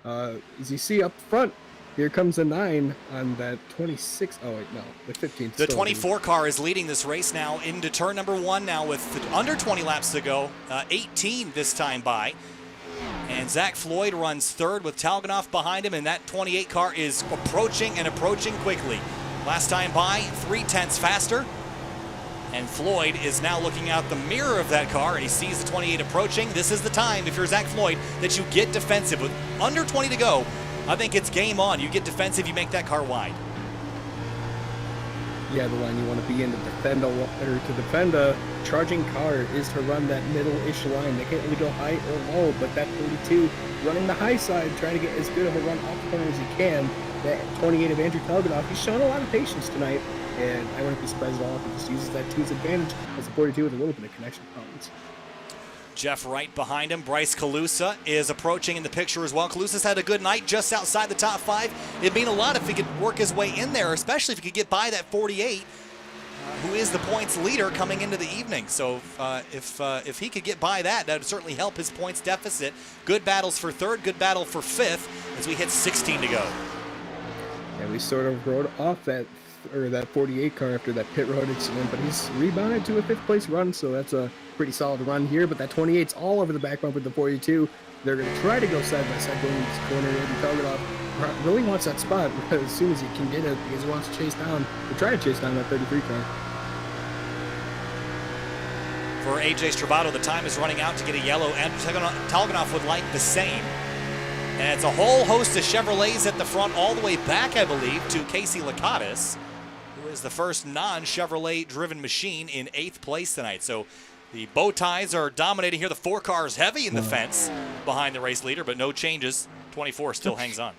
S8: as you see up front, here comes the 9 on that 26. Oh, wait, no, the 15.
S1: The 24 car is leading this race now into turn number 1 now with under 20 laps to go. 18 this time by. And Zach Floyd runs 3rd with Talganoff behind him, and that 28 car is approaching quickly. Last time by, 0.3 faster. And Floyd is now looking out the mirror of that car, and he sees the 28 approaching. This is the time, if you're Zach Floyd, that you get defensive. With under 20 to go, I think it's game on. You get defensive, you make that car wide.
S8: Yeah, the line you want to be in to defend a charging car is to run that middle-ish line. They can't really go high or low, but that 32 running the high side, trying to get as good of a run off the corner as he can. That 28 of Andrew Talganoff, he's shown a lot of patience tonight, and I wouldn't be surprised at all if he just uses that to his advantage as a 42 with a little bit of connection problems.
S1: Jeff Wright behind him. Bryce Calusa is approaching in the picture as well. Calusa's had a good night just outside the top 5. It'd mean a lot if he could work his way in there, especially if he could get by that 48. who is the points leader coming into the evening. So if he could get by that, that would certainly help his points deficit. Good battles for third, good battle for fifth as we hit 16 to go.
S8: And we sort of rode off that 48 car after that pit road incident, but he's rebounded to a 5th place run, so that's a pretty solid run here. But that 28's all over the back bump with the 42. They're going to try to go side by side going into this corner. Andy Telgenoff really wants that spot as soon as he can get it because he wants to chase down, or try to chase down that 33 car.
S1: For AJ Stravato, the time is running out to get a yellow, and Telgenoff would like the same. And it's a whole host of Chevrolets at the front all the way back, I believe, to Casey Lakatos, who is the first non-Chevrolet driven machine in 8th place tonight. So the bow ties are dominating here. The 4 cars heavy in the fence behind the race leader, but no changes. 24 still hangs on.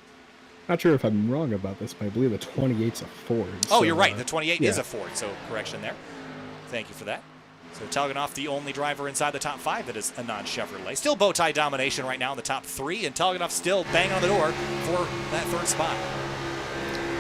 S8: Not sure if I'm wrong about this, but I believe the 28's a Ford.
S1: Oh,
S8: so,
S1: you're right. The 28
S8: yeah.
S1: is a Ford, so correction there. Thank you for that. So Telgenoff, the only driver inside the top 5 that is a non-Chevrolet. Still bow tie domination right now in the top 3, and Telgenoff still banging on the door for that 3rd spot.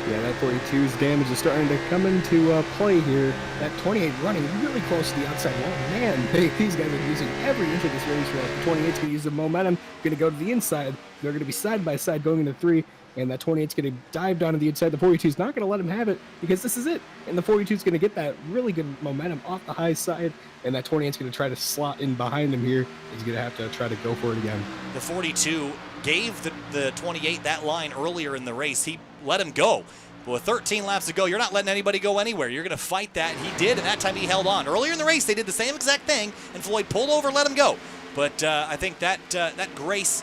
S8: Yeah, that 42's damage is starting to come into play here. That 28 running really close to the outside wall. Man, these guys are using every inch of this racetrack. The 28's going to use the momentum, going to go to the inside. They're going to be side by side going into 3, and that 28's going to dive down to the inside. The 42's not going to let him have it because this is it. And the 42's going to get that really good momentum off the high side, and that 28's going to try to slot in behind him here. He's going to have to try to go for it again.
S1: The 42 gave the 28 that line earlier in the race. He let him go. But with 13 laps to go, you're not letting anybody go anywhere. You're going to fight that. He did, and that time he held on. Earlier in the race, they did the same exact thing, and Floyd pulled over and let him go. But I think that grace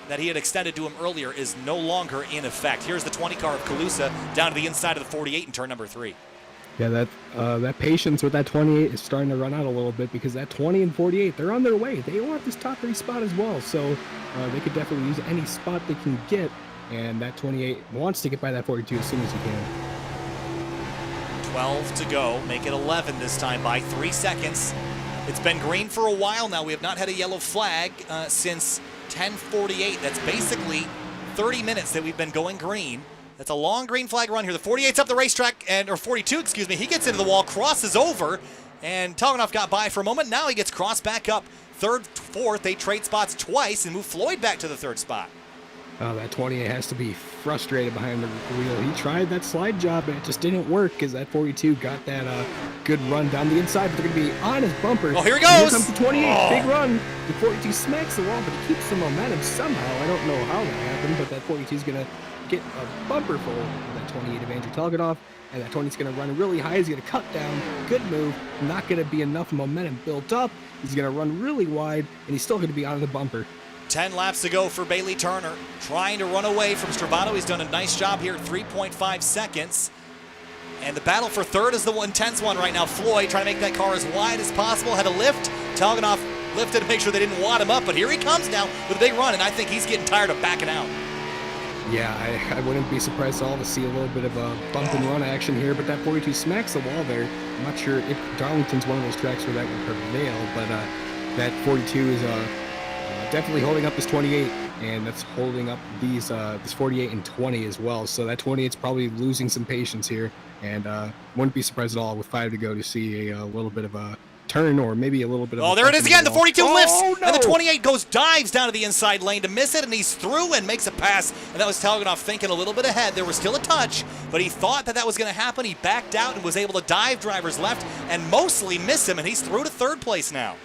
S1: that he had extended to him earlier is no longer in effect. Here's the 20 car of Calusa down to the inside of the 48 in turn number 3.
S8: Yeah, that patience with that 28 is starting to run out a little bit because that 20 and 48, they're on their way. They want this top 3 spot as well, so they could definitely use any spot they can get, and that 28 wants to get by that 42 as soon as he can.
S1: 12 to go. Make it 11 this time by 3 seconds. It's been green for a while now. We have not had a yellow flag since 10:48. That's basically 30 minutes that we've been going green. That's a long green flag run here. The 48's up the racetrack, or 42, excuse me. He gets into the wall, crosses over, and Telgenoff got by for a moment. Now he gets crossed back up. 3rd, 4th, they trade spots twice and move Floyd back to the 3rd spot.
S8: Oh, that 28 has to be frustrated behind the wheel. He tried that slide job, and it just didn't work because that 42 got that good run down the inside, but they're going to be on his bumper.
S1: Oh, here he goes!
S8: And here comes the 28, big run. The 42 smacks the wall, but he keeps the momentum somehow. I don't know how that happened, but that 42 is going to get a bumper full of that 28 of Andrew Telgenoff, and that 20 is going to run really high. He's going to cut down. Good move. Not going to be enough momentum built up. He's going to run really wide, and he's still going to be on the bumper.
S1: 10 laps to go for Bailey Turner, trying to run away from Stravato. He's done a nice job here, 3.5 seconds. And the battle for 3rd is the intense one right now. Floyd trying to make that car as wide as possible, had a lift. Telgenoff lifted to make sure they didn't wad him up, but here he comes now with a big run, and I think he's getting tired of backing out.
S8: Yeah, I wouldn't be surprised at all to see a little bit of a bump and run action here, but that 42 smacks the wall there. I'm not sure if Darlington's one of those tracks where that would prevail, but that 42 is definitely holding up this 28, and that's holding up these this 48 and 20 as well. So that 28's probably losing some patience here, and wouldn't be surprised at all with 5 to go to see a little bit of a turn or maybe a little bit of
S1: there it is again. The 42 lifts,
S8: no!
S1: And the 28 dives down to the inside lane to miss it, and he's through and makes a pass. And that was Telgenoff thinking a little bit ahead. There was still a touch, but he thought that was going to happen. He backed out and was able to dive drivers left and mostly miss him, and he's through to 3rd place now.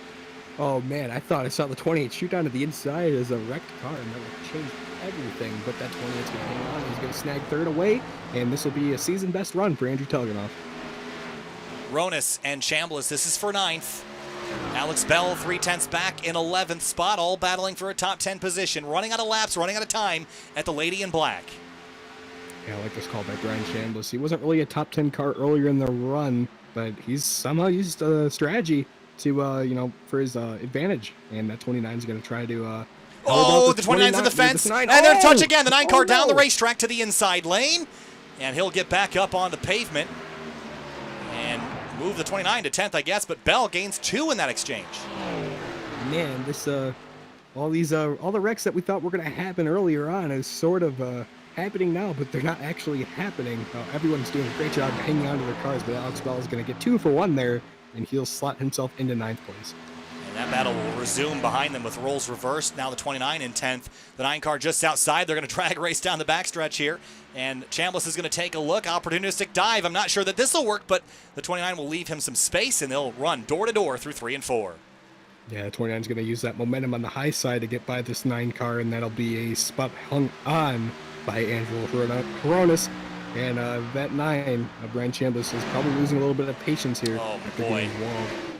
S8: Oh man, I thought I saw the 28 shoot down to the inside as a wrecked car, and that would change everything. But that 28's going to hang on. He's going to snag 3rd away, and this will be a season best run for Andrew Telgenoff.
S1: Ronis and Chambliss, this is for 9th. Alex Bell, 3/10 back in 11th spot, all battling for a top 10 position. Running out of laps, running out of time at the Lady in Black.
S8: Yeah, I like this call by Brian Chambliss. He wasn't really a top 10 car earlier in the run, but he's somehow used a strategy to, for his advantage. And that 29 is going to try to...
S1: the 29's in the fence. And then a touch again. The 9 car down the racetrack to the inside lane. And he'll get back up on the pavement. And move the 29 to 10th, I guess. But Bell gains 2 in that exchange.
S8: Man, this... all the wrecks that we thought were going to happen earlier on is sort of...
S10: happening now, but they're not actually happening. Everyone's doing a great job hanging on to their cars, but Alex Bell is going to get 2 for 1 there, and he'll slot himself into 9th place.
S1: And that battle will resume behind them with roles reversed. Now the 29 in 10th. The 9 car just outside. They're going to drag race down the backstretch here. And Chambliss is going to take a look. Opportunistic dive. I'm not sure that this will work, but the 29 will leave him some space, and they'll run door to door through 3 and 4.
S10: Yeah, the 29 is going to use that momentum on the high side to get by this 9 car, and that'll be a spot hung on by Angelo Horonis. And that 9, Brian Chambliss, is probably losing a little bit of patience here.
S1: Oh, boy.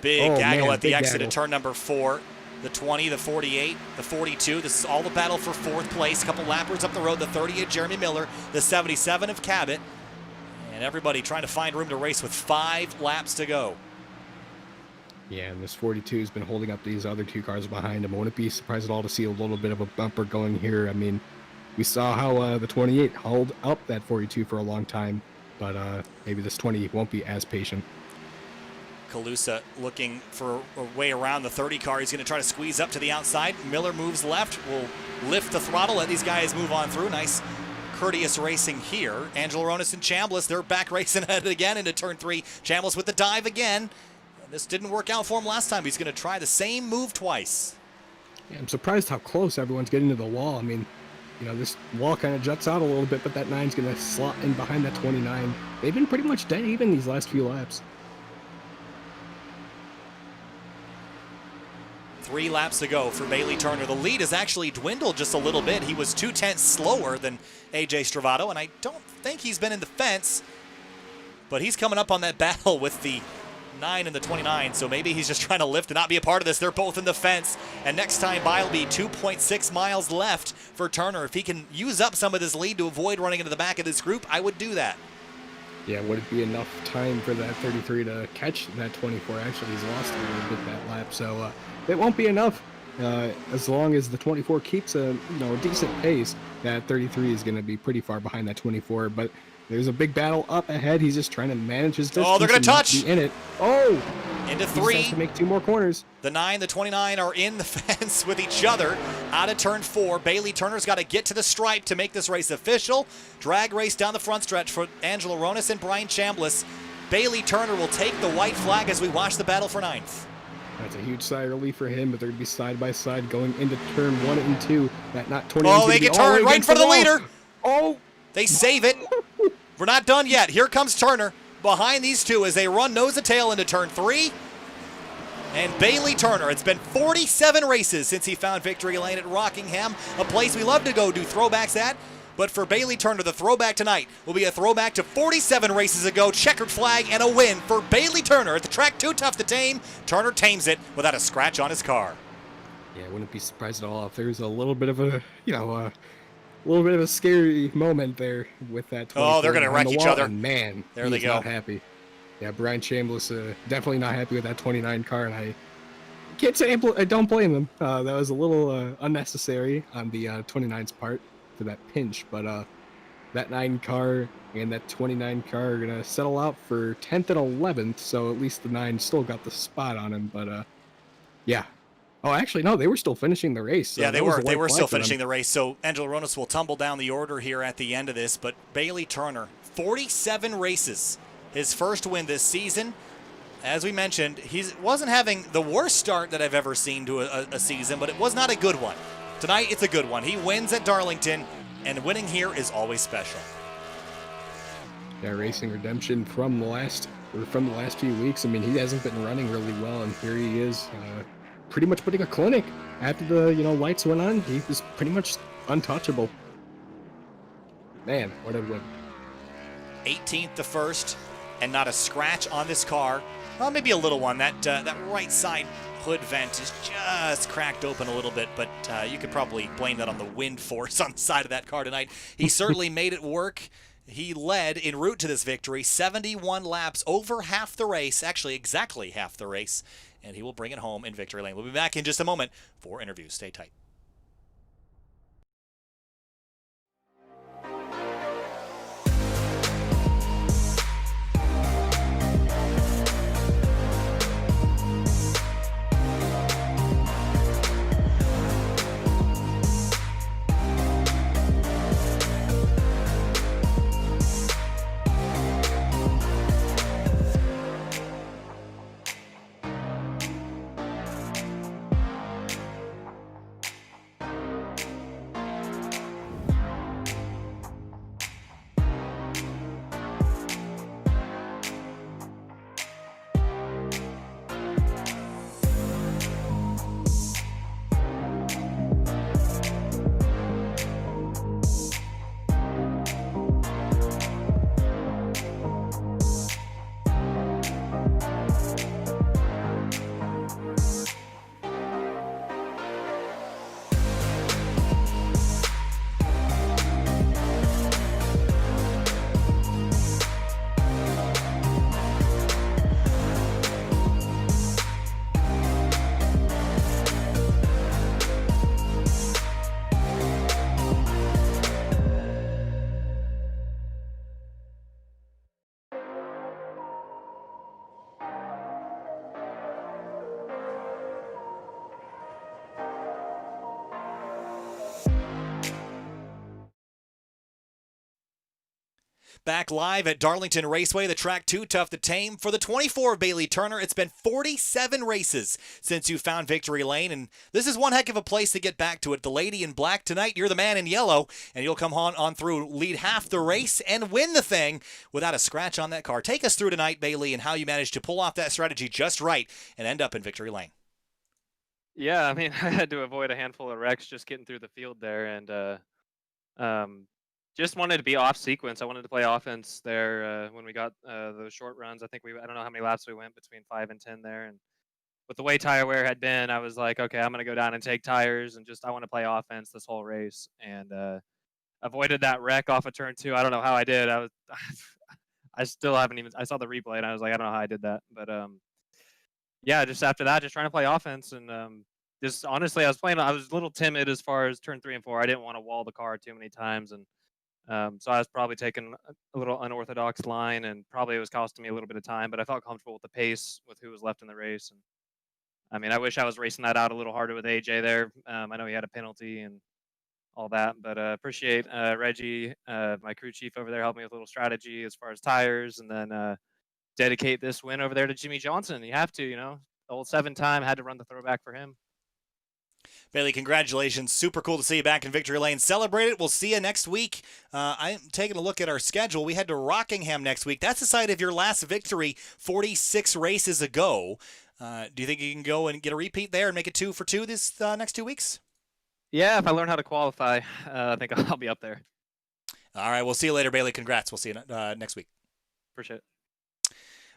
S1: Big gaggle at the exit at turn number 4. The 20, the 48, the 42. This is all the battle for 4th place. A couple lappers up the road. The 30 of Jeremy Miller, the 77 of Cabot. And everybody trying to find room to race with 5 laps to go.
S10: Yeah, and this 42 has been holding up these other 2 cars behind him. I wouldn't be surprised at all to see a little bit of a bumper going here. I mean, we saw how the 28 held up that 42 for a long time, but maybe this 20 won't be as patient.
S1: Calusa looking for a way around the 30 car. He's going to try to squeeze up to the outside. Miller moves left. Will lift the throttle. Let these guys move on through. Nice, courteous racing here. Angelo Horonis and Chambliss, they're back racing ahead again into turn 3. Chambliss with the dive again. This didn't work out for him last time. He's going to try the same move twice.
S10: Yeah, I'm surprised how close everyone's getting to the wall. I mean, you know, this wall kind of juts out a little bit, but that 9's going to slot in behind that 29. They've been pretty much dead even these last few laps.
S1: 3 laps to go for Bailey Turner. The lead has actually dwindled just a little bit. He was 2/10 slower than AJ Stravato, and I don't think he's been in the fence, but he's coming up on that battle with the 9 and the 29, so maybe he's just trying to lift and not be a part of this. They're both in the fence, and next time by will be 2.6 miles left for Turner. If he can use up some of this lead to avoid running into the back of this group, I would do that.
S10: Yeah, would it be enough time for that 33 to catch that 24? Actually, he's lost a little bit that lap, so it won't be enough. As long as the 24 keeps a decent pace, that 33 is going to be pretty far behind that 24. But there's a big battle up ahead. He's just trying to manage his distance.
S1: Oh, they're going to touch.
S10: Be in it. Oh,
S1: into 3.
S10: He just has to make 2 more corners.
S1: The 9, the 29 are in the fence with each other out of turn 4. Bailey Turner's got to get to the stripe to make this race official. Drag race down the front stretch for Angelo Horonis and Brian Chambliss. Bailey Turner will take the white flag as we watch the battle for 9th.
S10: That's a huge sigh of relief for him, but they're going to be side by side going into turn 1 and 2. That not 20.
S1: Oh, they get turned right in front of the leader.
S10: Oh,
S1: they save it. We're not done yet. Here comes Turner behind these 2 as they run nose to tail into turn 3. And Bailey Turner, it's been 47 races since he found victory lane at Rockingham, a place we love to go do throwbacks at. But for Bailey Turner, the throwback tonight will be a throwback to 47 races ago, checkered flag, and a win for Bailey Turner at the track too tough to tame. Turner tames it without a scratch on his car.
S10: Yeah, I wouldn't be surprised at all if there's a little bit of a, little bit of a scary moment there with that.
S1: Oh, they're going to wreck each other.
S10: Man,
S1: there they go.
S10: Not happy. Yeah, Brian Chambliss definitely not happy with that 29 car, and I can't say I don't blame him. That was a little unnecessary on the 29's part for that pinch, but that 9 car and that 29 car are going to settle out for 10th and 11th, so at least the 9 still got the spot on him, but yeah. Oh, actually, no, they were still finishing the race.
S1: Yeah, they were. They were still finishing the race. So Angelo Horonis will tumble down the order here at the end of this. But Bailey Turner, 47 races, his first win this season. As we mentioned, he wasn't having the worst start that I've ever seen to a season, but it was not a good one. Tonight, it's a good one. He wins at Darlington, and winning here is always special.
S10: Yeah, racing redemption from the last few weeks. I mean, he hasn't been running really well, and here he is. Pretty much putting a clinic. After the lights went on, he was pretty much untouchable. Man, what a win.
S1: 18th to first, and not a scratch on this car. Well, maybe a little one. That right side hood vent is just cracked open a little bit, but you could probably blame that on the wind force on the side of that car tonight. He certainly made it work. He led en route to this victory, 71 laps, over half the race, actually exactly half the race, and he will bring it home in victory lane. We'll be back in just a moment for interviews. Stay tight. Back live at Darlington Raceway, the track too tough to tame. For the 24 of Bailey Turner, it's been 47 races since you found Victory Lane, and this is one heck of a place to get back to it. The lady in black tonight, you're the man in yellow, and you'll come on through, lead half the race, and win the thing without a scratch on that car. Take us through tonight, Bailey, and how you managed to pull off that strategy just right and end up in Victory Lane.
S12: Yeah, I mean, I had to avoid a handful of wrecks just getting through the field there, and just wanted to be off sequence. I wanted to play offense there when we got those short runs. I don't know how many laps we went between 5 and 10 there. And with the way tire wear had been, I was like, okay, I'm going to go down and take tires and I want to play offense this whole race. And avoided that wreck off of turn 2. I don't know how I did. I still haven't even, I saw the replay and I was like, I don't know how I did that. But yeah, just after that, just trying to play offense. And just honestly, I was a little timid as far as turn 3 and 4. I didn't want to wall the car too many times. And so I was probably taking a little unorthodox line, and probably it was costing me a little bit of time, but I felt comfortable with the pace with who was left in the race. And I mean, I wish I was racing that out a little harder with AJ there. I know he had a penalty and all that, but appreciate Reggie, my crew chief over there, helped me with a little strategy as far as tires, and then dedicate this win over there to Jimmy Johnson. You have to, the old 7-time, had to run the throwback for him.
S1: Bailey, congratulations. Super cool to see you back in Victory Lane. Celebrate it. We'll see you next week. I'm taking a look at our schedule. We head to Rockingham next week. That's the site of your last victory 46 races ago. Do you think you can go and get a repeat there and make it 2 for 2 this next 2 weeks?
S12: Yeah, if I learn how to qualify, I think I'll be up there.
S1: All right, we'll see you later, Bailey. Congrats. We'll see you next week.
S12: Appreciate it.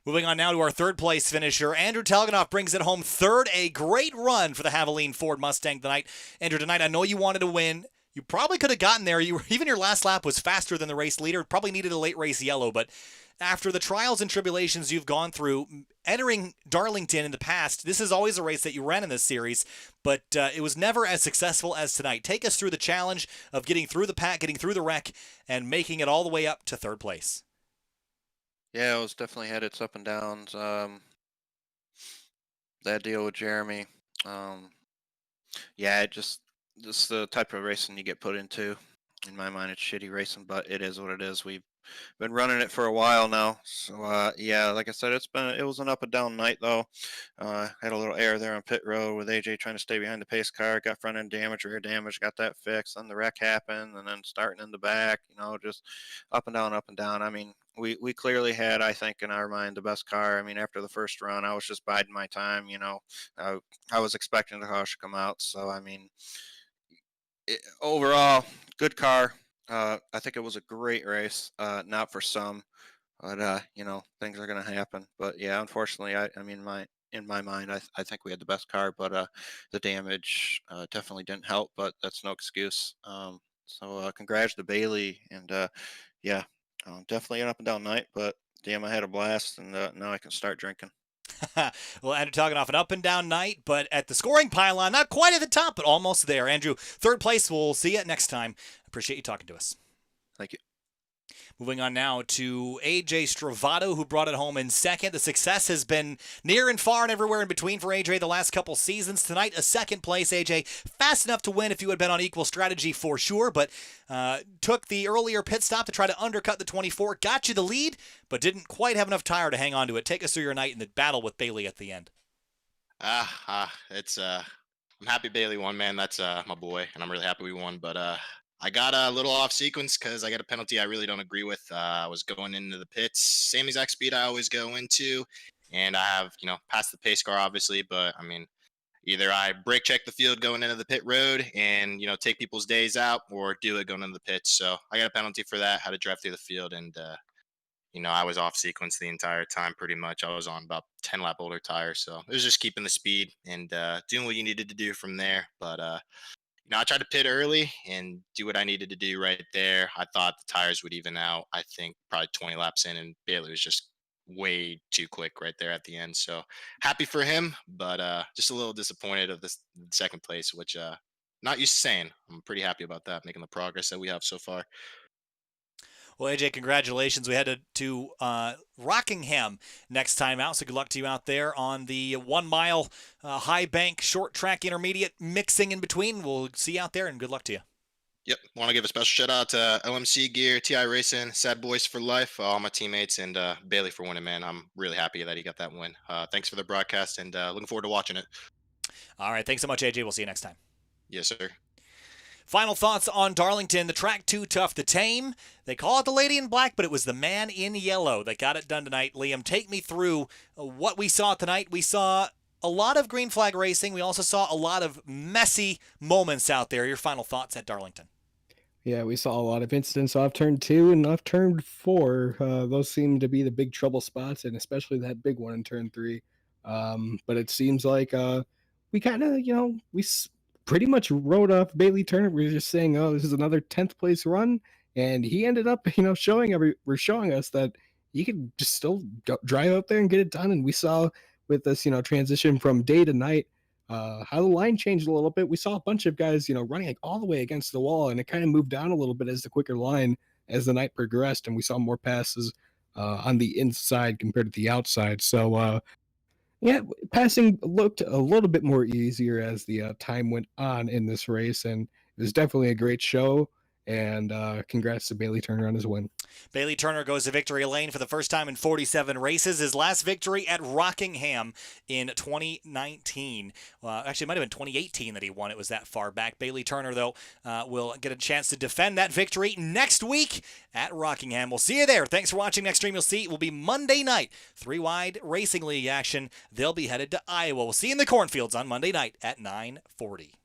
S1: Moving on now to our third place finisher. Andrew Telganoff brings it home third. A great run for the Havoline Ford Mustang tonight. Andrew, tonight I know you wanted to win. You probably could have gotten there. Even your last lap was faster than the race leader. Probably needed a late race yellow, but after the trials and tribulations you've gone through, entering Darlington in the past, this is always a race that you ran in this series, but it was never as successful as tonight. Take us through the challenge of getting through the pack, getting through the wreck, and making it all the way up to third place.
S13: Yeah, it was definitely had its up and downs. That deal with Jeremy. Yeah, just the type of racing you get put into. In my mind, it's shitty racing, but it is what it is. We've been running it for a while now. So, yeah, like I said, it was an up and down night, though. Had a little error there on pit road with AJ trying to stay behind the pace car. Got front end damage, rear damage, got that fixed. Then the wreck happened, and then starting in the back, just up and down, up and down. I mean, we clearly had, I think, in our mind, the best car. I mean, after the first run, I was just biding my time, I was expecting the car to come out. So, I mean, overall, good car. I think it was a great race. Not for some, but things are going to happen. But yeah, unfortunately, in my mind, I think we had the best car, but the damage definitely didn't help. But that's no excuse. So congrats to Bailey, and yeah, definitely an up and down night. But damn, I had a blast, and now I can start drinking.
S1: Well, Andrew Telganoff, an up and down night, but at the scoring pylon, not quite at the top, but almost there. Andrew, third place. We'll see you next time. Appreciate you talking to us.
S13: Thank you.
S1: Moving on now to AJ Stravato, who brought it home in second. The success has been near and far and everywhere in between for AJ the last couple seasons. Tonight, a second place. AJ, fast enough to win if you had been on equal strategy for sure, but took the earlier pit stop to try to undercut the 24. Got you the lead, but didn't quite have enough tire to hang on to it. Take us through your night in the battle with Bailey at the end.
S14: It's I'm happy Bailey won, man. That's my boy, and I'm really happy we won, but I got a little off sequence because I got a penalty I really don't agree with. I was going into the pits, same exact speed I always go into, and I have, passed the pace car, obviously, but, I mean, either I brake check the field going into the pit road and, take people's days out, or do it going into the pits. So I got a penalty for that, had to drive through the field, and, I was off sequence the entire time pretty much. I was on about 10-lap older tires, so it was just keeping the speed and doing what you needed to do from there, but I tried to pit early and do what I needed to do right there. I thought the tires would even out, I think, probably 20 laps in, and Bailey was just way too quick right there at the end. So happy for him, but just a little disappointed of this second place, which not used to saying. I'm pretty happy about that, making the progress that we have so far.
S1: Well, AJ, congratulations. We headed to Rockingham next time out, so good luck to you out there on the 1 mile high bank, short track, intermediate, mixing in between. We'll see you out there, and good luck to you.
S14: Yep. Want to give a special shout out to LMC Gear, TI Racing, Sad Boys for Life, all my teammates, and Bailey for winning, man. I'm really happy that he got that win. Thanks for the broadcast, and looking forward to watching it.
S1: All right, thanks so much, AJ. We'll see you next time.
S14: Yes, sir.
S1: Final thoughts on Darlington. The track too tough to tame. They call it the lady in black, but it was the man in yellow that got it done tonight. Liam, take me through what we saw tonight. We saw a lot of green flag racing. We also saw a lot of messy moments out there. Your final thoughts at Darlington.
S8: Yeah, we saw a lot of incidents off turn 2 and off turn 4. Those seem to be the big trouble spots, and especially that big one in turn 3. But it seems like we kind of, pretty much wrote off Bailey Turner. We were just saying, oh, this is another 10th place run. And he ended up, showing us that he could just still drive up there and get it done. And we saw with this, transition from day to night, how the line changed a little bit. We saw a bunch of guys, running like all the way against the wall, and it kind of moved down a little bit as the quicker line as the night progressed, and we saw more passes on the inside compared to the outside. So, yeah, passing looked a little bit more easier as the time went on in this race, and it was definitely a great show. And congrats to Bailey Turner on his win.
S1: Bailey Turner goes to victory lane for the first time in 47 races. His last victory at Rockingham in 2019. Well, actually, it might have been 2018 that he won. It was that far back. Bailey Turner, though, will get a chance to defend that victory next week at Rockingham. We'll see you there. Thanks for watching. Next stream you'll see it will be Monday night. 3-wide Racing League action. They'll be headed to Iowa. We'll see you in the cornfields on Monday night at 9:40.